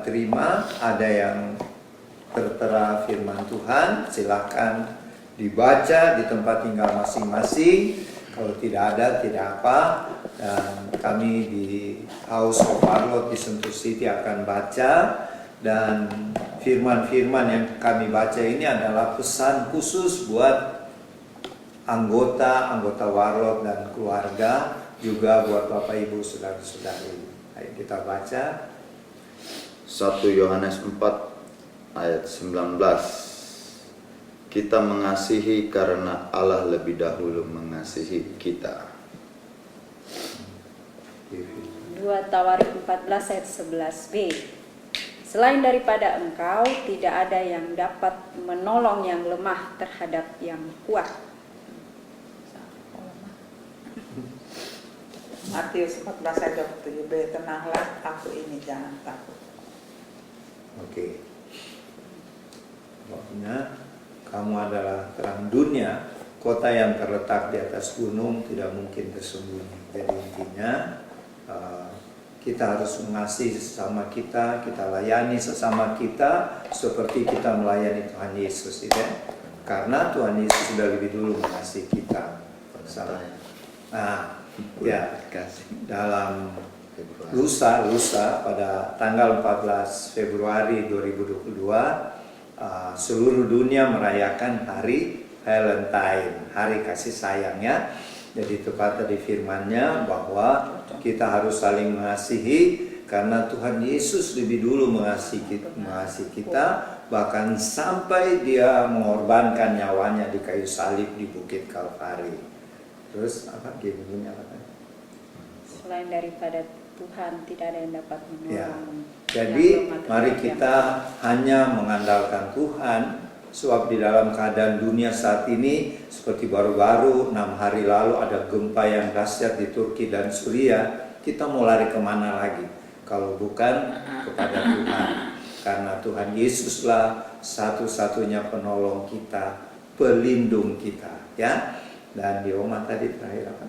terima, ada yang tertera firman Tuhan, silakan dibaca di tempat tinggal masing-masing. Kalau tidak ada, tidak apa. Dan kami di House of Warlord di Sentul City akan baca. Dan firman-firman yang kami baca ini adalah pesan khusus buat anggota Warlot dan keluarga, juga buat Bapak Ibu saudara-saudari. Ayo kita baca 1 Yohanes 4 ayat 19. Kita mengasihi karena Allah lebih dahulu mengasihi kita. 2 Tawarik 14 ayat 11b. Selain daripada engkau, tidak ada yang dapat menolong yang lemah terhadap yang kuat. Matius 14 ayat 27b, tenanglah, aku ini, jangan takut. Oke. Pokoknya kamu adalah terang dunia, kota yang terletak di atas gunung tidak mungkin tersembunyi. Jadi intinya kita harus mengasihi sesama kita layani sesama kita seperti kita melayani Tuhan Yesus, ya. Karena Tuhan Yesus sudah lebih dulu mengasihi kita. Ya, dalam lusa pada tanggal 14 Februari 2022 seluruh dunia merayakan hari Valentine, hari kasih sayangnya. Jadi tepat tadi firman-Nya bahwa kita harus saling mengasihi karena Tuhan Yesus lebih dulu mengasihi kita, bahkan sampai Dia mengorbankan nyawanya di kayu salib di Bukit Kalvari. Terus apa gini apa? Selain daripada Tuhan, tidak ada yang dapat menolong. Ya. Jadi mari kita hanya mengandalkan Tuhan, sebab di dalam keadaan dunia saat ini seperti baru-baru 6 hari lalu ada gempa yang dahsyat di Turki dan Suriah. Kita mau lari kemana lagi kalau bukan kepada Tuhan? Karena Tuhan Yesuslah satu-satunya penolong kita, pelindung kita, ya. Dan di Roma tadi terakhir apa?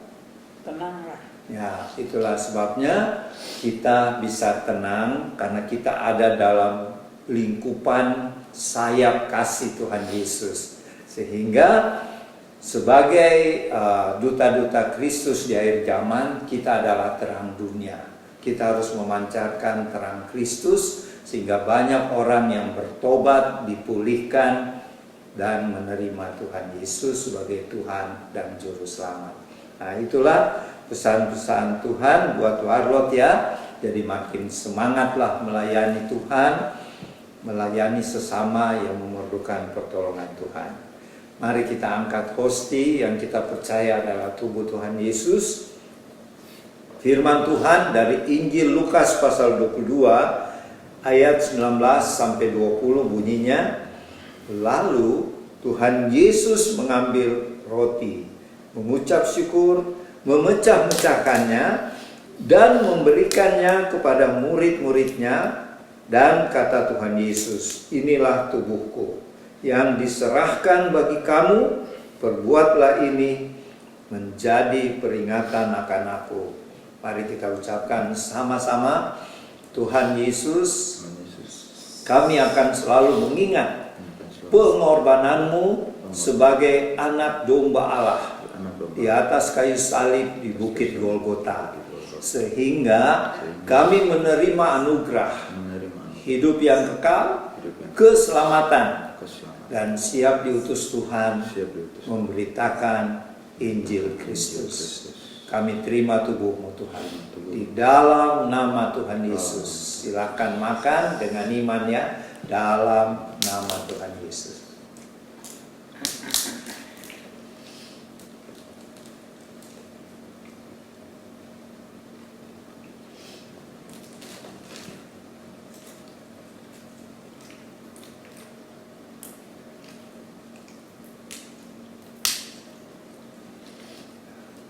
Tenanglah. Ya, itulah sebabnya kita bisa tenang karena kita ada dalam lingkupan sayap kasih Tuhan Yesus. Sehingga sebagai duta-duta Kristus di akhir zaman, kita adalah terang dunia. Kita harus memancarkan terang Kristus sehingga banyak orang yang bertobat, dipulihkan, dan menerima Tuhan Yesus sebagai Tuhan dan Juru Selamat. Nah, itulah pesan-pesan Tuhan buat Warlot, ya. Jadi makin semangatlah melayani Tuhan, melayani sesama yang memerlukan pertolongan Tuhan. Mari kita angkat hosti yang kita percaya adalah tubuh Tuhan Yesus. Firman Tuhan dari Injil Lukas pasal 22 ayat 19 sampai 20 bunyinya, lalu Tuhan Yesus mengambil roti, mengucap syukur, memecah-mecahkannya dan memberikannya kepada murid-muridnya, dan kata Tuhan Yesus, inilah tubuhku yang diserahkan bagi kamu, perbuatlah ini menjadi peringatan akan aku. Mari kita ucapkan sama-sama, Tuhan Yesus, kami akan selalu mengingat pengorbananmu sebagai anak domba Allah di atas kayu salib di Bukit Golgota, sehingga kami menerima anugerah hidup yang kekal, keselamatan, dan siap diutus Tuhan memberitakan Injil Kristus. Kami terima tubuhmu Tuhan, di dalam nama Tuhan Yesus. Silakan makan dengan imannya dalam nama Tuhan Yesus.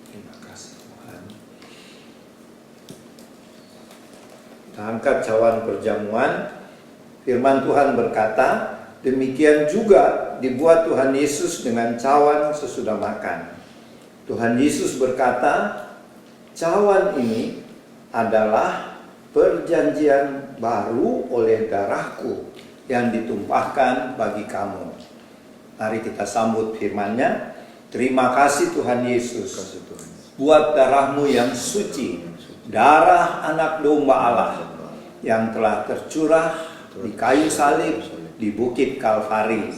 Terima kasih Tuhan. Kita angkat cawan perjamuan. Firman Tuhan berkata, demikian juga dibuat Tuhan Yesus dengan cawan sesudah makan. Tuhan Yesus berkata, cawan ini adalah perjanjian baru oleh darahku yang ditumpahkan bagi kamu. Mari kita sambut firman-Nya. Terima kasih Tuhan Yesus buat darahmu yang suci, darah anak domba Allah yang telah tercurah di kayu salib di Bukit Kalvari.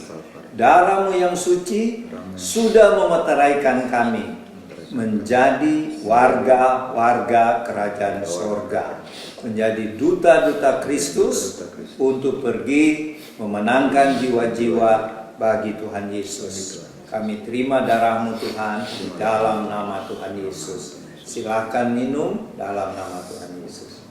Darah-Mu yang suci sudah memeteraikan kami menjadi warga-warga kerajaan sorga, menjadi duta-duta Kristus untuk pergi memenangkan jiwa-jiwa bagi Tuhan Yesus. Kami terima darah-Mu Tuhan di dalam nama Tuhan Yesus. Silakan minum dalam nama Tuhan Yesus.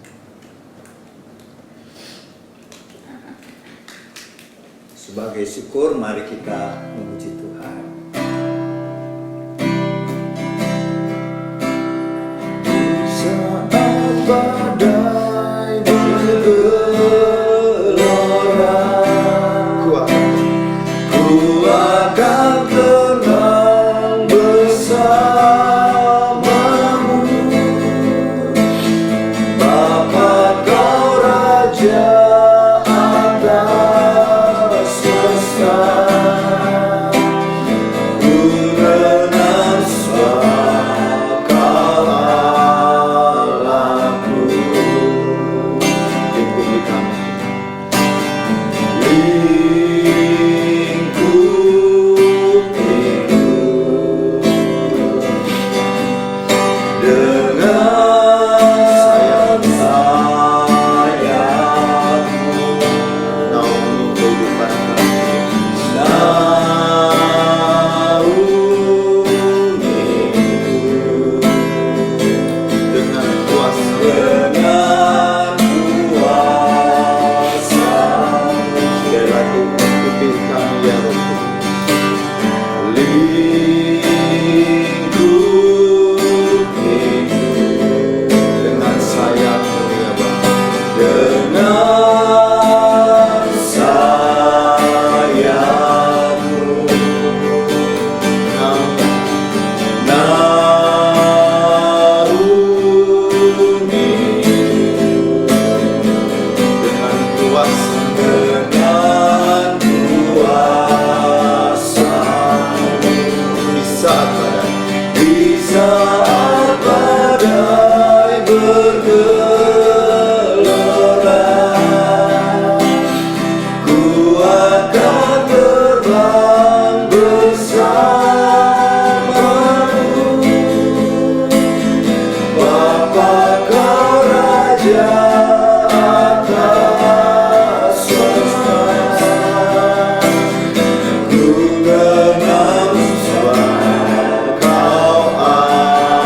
Sebagai syukur, mari kita memuji Tuhan. Saat badai bergelora, ku akan tenang bersamamu. Bapa, Kau Raja atas semesta, ku renang Kau Allahku. Lingkupi kami. Dengan sayapmu, Naungi kehidupan kami. naungiku Dengan kuasa dengan kuasa. sekali lagi lingkupi kami ya Roh Kudus. Lingkupiku Dengan sayap-Mu ya Bapa. dengan sayapmu, naungiku Dengan kuasa dengan kuasa. di saat badai. Di saat badai bergelora, ku akan terbang bersamamu. Bapa, Kau Raja atas semesta, ku renang Kau Allahku.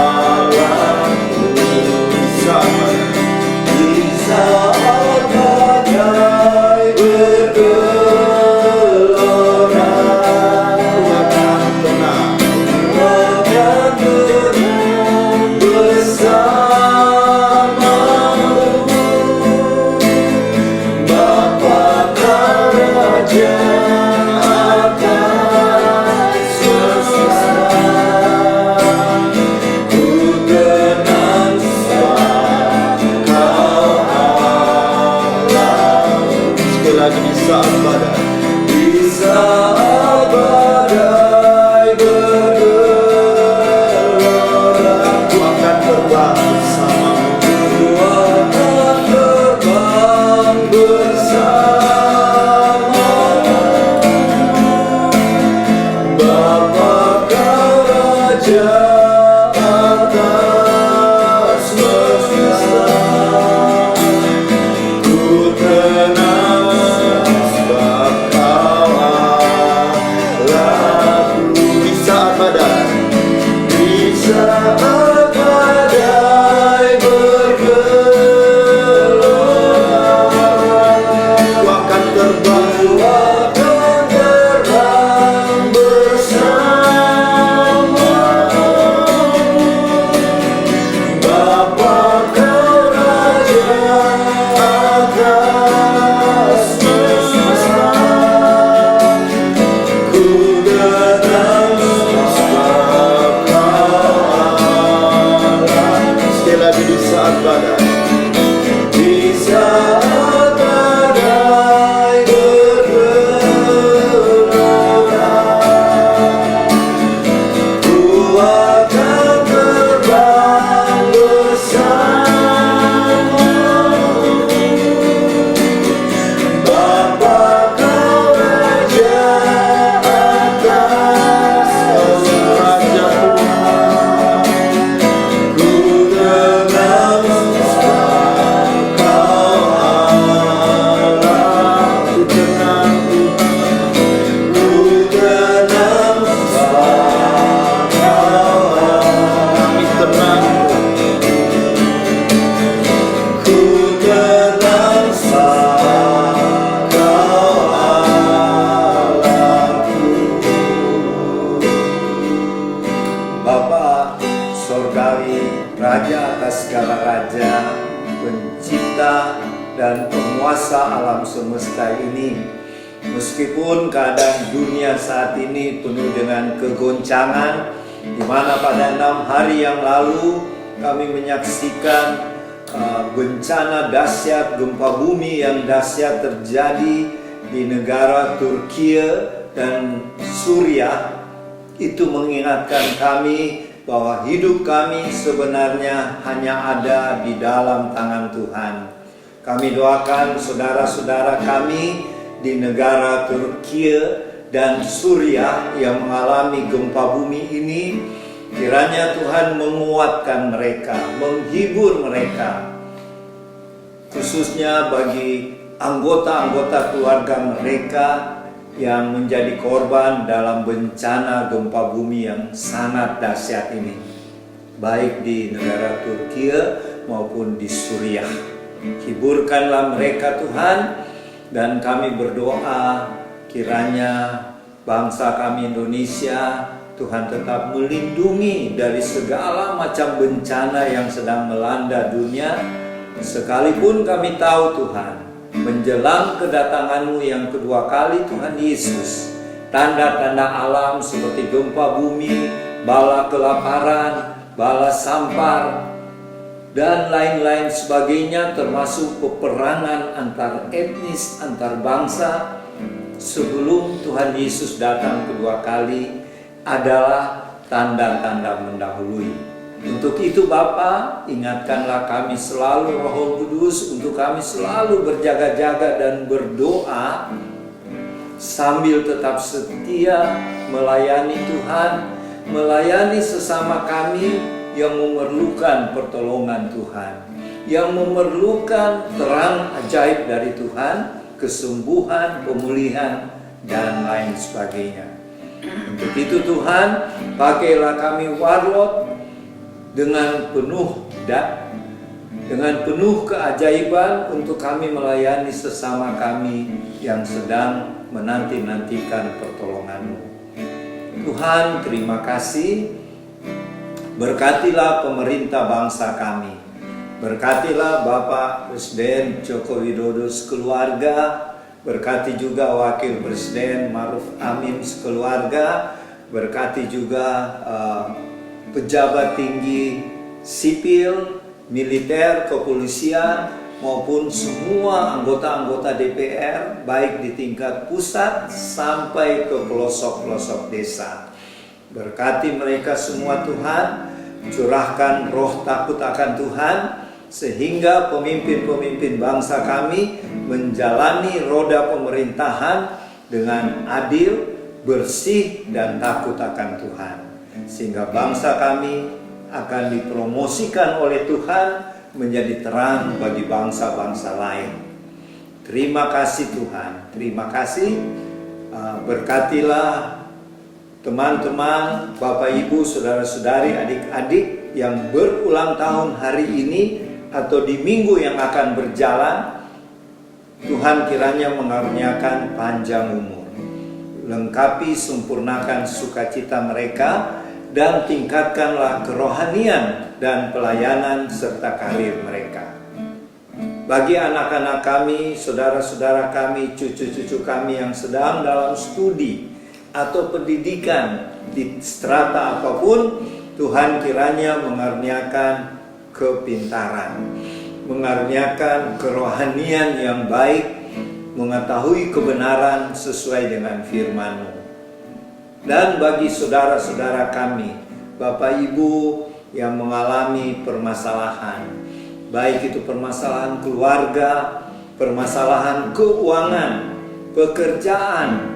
Sorgawi, Raja atas segala raja, Pencipta dan penguasa alam semesta ini. Meskipun keadaan dunia saat ini penuh dengan kegoncangan, di mana pada 6 hari yang lalu kami menyaksikan bencana dahsyat, gempa bumi yang dahsyat terjadi di negara Turkiye dan Suriah. Itu mengingatkan kami bahwa hidup kami sebenarnya hanya ada di dalam tangan Tuhan. Kami doakan saudara-saudara kami di negara Turkiye dan Suriah yang mengalami gempa bumi ini, kiranya Tuhan menguatkan mereka, menghibur mereka, khususnya bagi anggota-anggota keluarga mereka yang menjadi korban dalam bencana gempa bumi yang sangat dahsyat ini, baik di negara Turkiye maupun di Suriah. Hiburkanlah mereka Tuhan, dan kami berdoa kiranya bangsa kami Indonesia Tuhan tetap melindungi dari segala macam bencana yang sedang melanda dunia. Sekalipun kami tahu Tuhan, menjelang kedatangan-Mu yang kedua kali Tuhan Yesus, tanda-tanda alam seperti gempa bumi, bala kelaparan, bala sampar, dan lain-lain sebagainya, termasuk peperangan antar etnis, antar bangsa, sebelum Tuhan Yesus datang kedua kali adalah tanda-tanda mendahului. Untuk itu Bapa, ingatkanlah kami selalu Roh Kudus, untuk kami selalu berjaga-jaga dan berdoa sambil tetap setia melayani Tuhan, melayani sesama kami yang memerlukan pertolongan Tuhan, yang memerlukan terang ajaib dari Tuhan, kesembuhan, pemulihan, dan lain sebagainya. Untuk itu Tuhan, pakailah kami Warlot dengan penuh keajaiban untuk kami melayani sesama kami yang sedang menanti-nantikan pertolongan-Mu. Tuhan, terima kasih. Berkatilah pemerintah bangsa kami. Berkatilah Bapak Presiden Joko Widodo sekeluarga. Berkati juga Wakil Presiden Ma'ruf Amin sekeluarga. Berkati juga pejabat tinggi sipil, militer, kepolisian, maupun semua anggota-anggota DPR, baik di tingkat pusat sampai ke pelosok-pelosok desa. Berkati mereka semua Tuhan, curahkan roh takut akan Tuhan, sehingga pemimpin-pemimpin bangsa kami menjalani roda pemerintahan dengan adil, bersih, dan takut akan Tuhan. Sehingga bangsa kami akan dipromosikan oleh Tuhan menjadi terang bagi bangsa-bangsa lain. Terima kasih Tuhan, terima kasih. Berkatilah teman-teman, Bapak Ibu, saudara-saudari, adik-adik yang berulang tahun hari ini atau di minggu yang akan berjalan. Tuhan kiranya mengaruniakan panjang umur, lengkapi sempurnakan sukacita mereka, dan tingkatkanlah kerohanian dan pelayanan serta karir mereka. Bagi anak-anak kami, saudara-saudara kami, cucu-cucu kami yang sedang dalam studi atau pendidikan di strata apapun, Tuhan kiranya mengaruniakan kepintaran, mengaruniakan kerohanian yang baik, mengetahui kebenaran sesuai dengan firman-Mu. Dan bagi saudara-saudara kami, Bapak Ibu yang mengalami permasalahan, baik itu permasalahan keluarga, permasalahan keuangan, pekerjaan,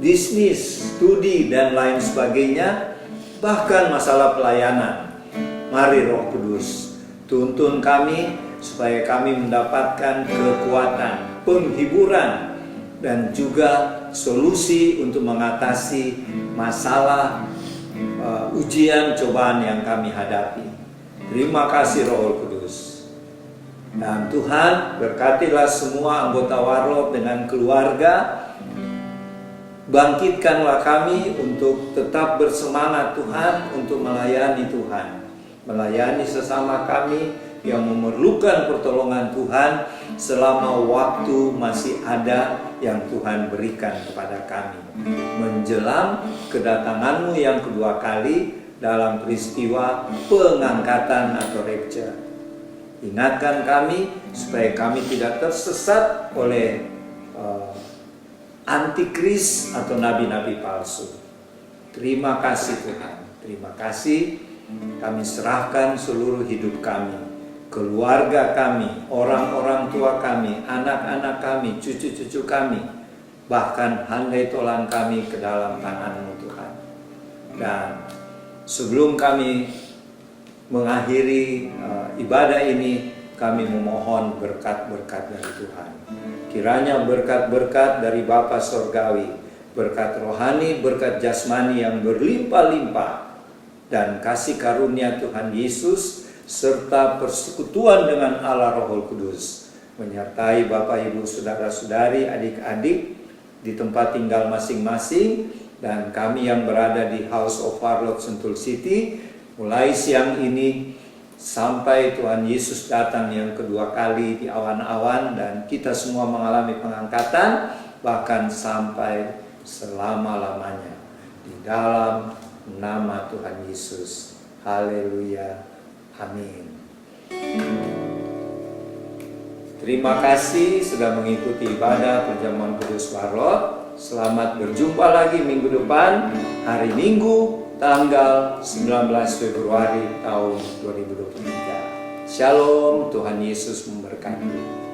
bisnis, studi, dan lain sebagainya, bahkan masalah pelayanan. Mari Roh Kudus, tuntun kami supaya kami mendapatkan kekuatan, penghiburan, dan juga solusi untuk mengatasi masalah ujian cobaan yang kami hadapi. Terima kasih Roh Kudus. Dan Tuhan, berkatilah semua anggota Warlot dengan keluarga. Bangkitkanlah kami untuk tetap bersemangat Tuhan, untuk melayani Tuhan. melayani sesama kami yang memerlukan pertolongan Tuhan selama waktu masih ada yang Tuhan berikan kepada kami. Menjelang kedatangan-Mu yang kedua kali dalam peristiwa pengangkatan atau rapture. Ingatkan kami supaya kami tidak tersesat oleh antikris atau nabi-nabi palsu. Terima kasih Tuhan, terima kasih. Kami serahkan seluruh hidup kami, keluarga kami, orang-orang tua kami, anak-anak kami, cucu-cucu kami, bahkan handai tolan kami ke dalam tangan-Mu Tuhan. Dan sebelum kami mengakhiri ibadah ini, kami memohon berkat-berkat dari Tuhan. Kiranya berkat-berkat dari Bapa Sorgawi, berkat rohani, berkat jasmani yang berlimpah-limpah, dan kasih karunia Tuhan Yesus, serta persekutuan dengan Allah Roh Kudus, menyertai Bapak, Ibu, Saudara-saudari, adik-adik di tempat tinggal masing-masing, dan kami yang berada di House of Harlot Sentul City, mulai siang ini sampai Tuhan Yesus datang yang kedua kali di awan-awan, dan kita semua mengalami pengangkatan, bahkan sampai selama-lamanya. Di dalam nama Tuhan Yesus. Haleluya. Amin. Terima kasih sudah mengikuti ibadah perjamuan kudus Harlot. Selamat berjumpa lagi minggu depan, hari Minggu, tanggal 19 Februari tahun 2023. Shalom, Tuhan Yesus memberkati.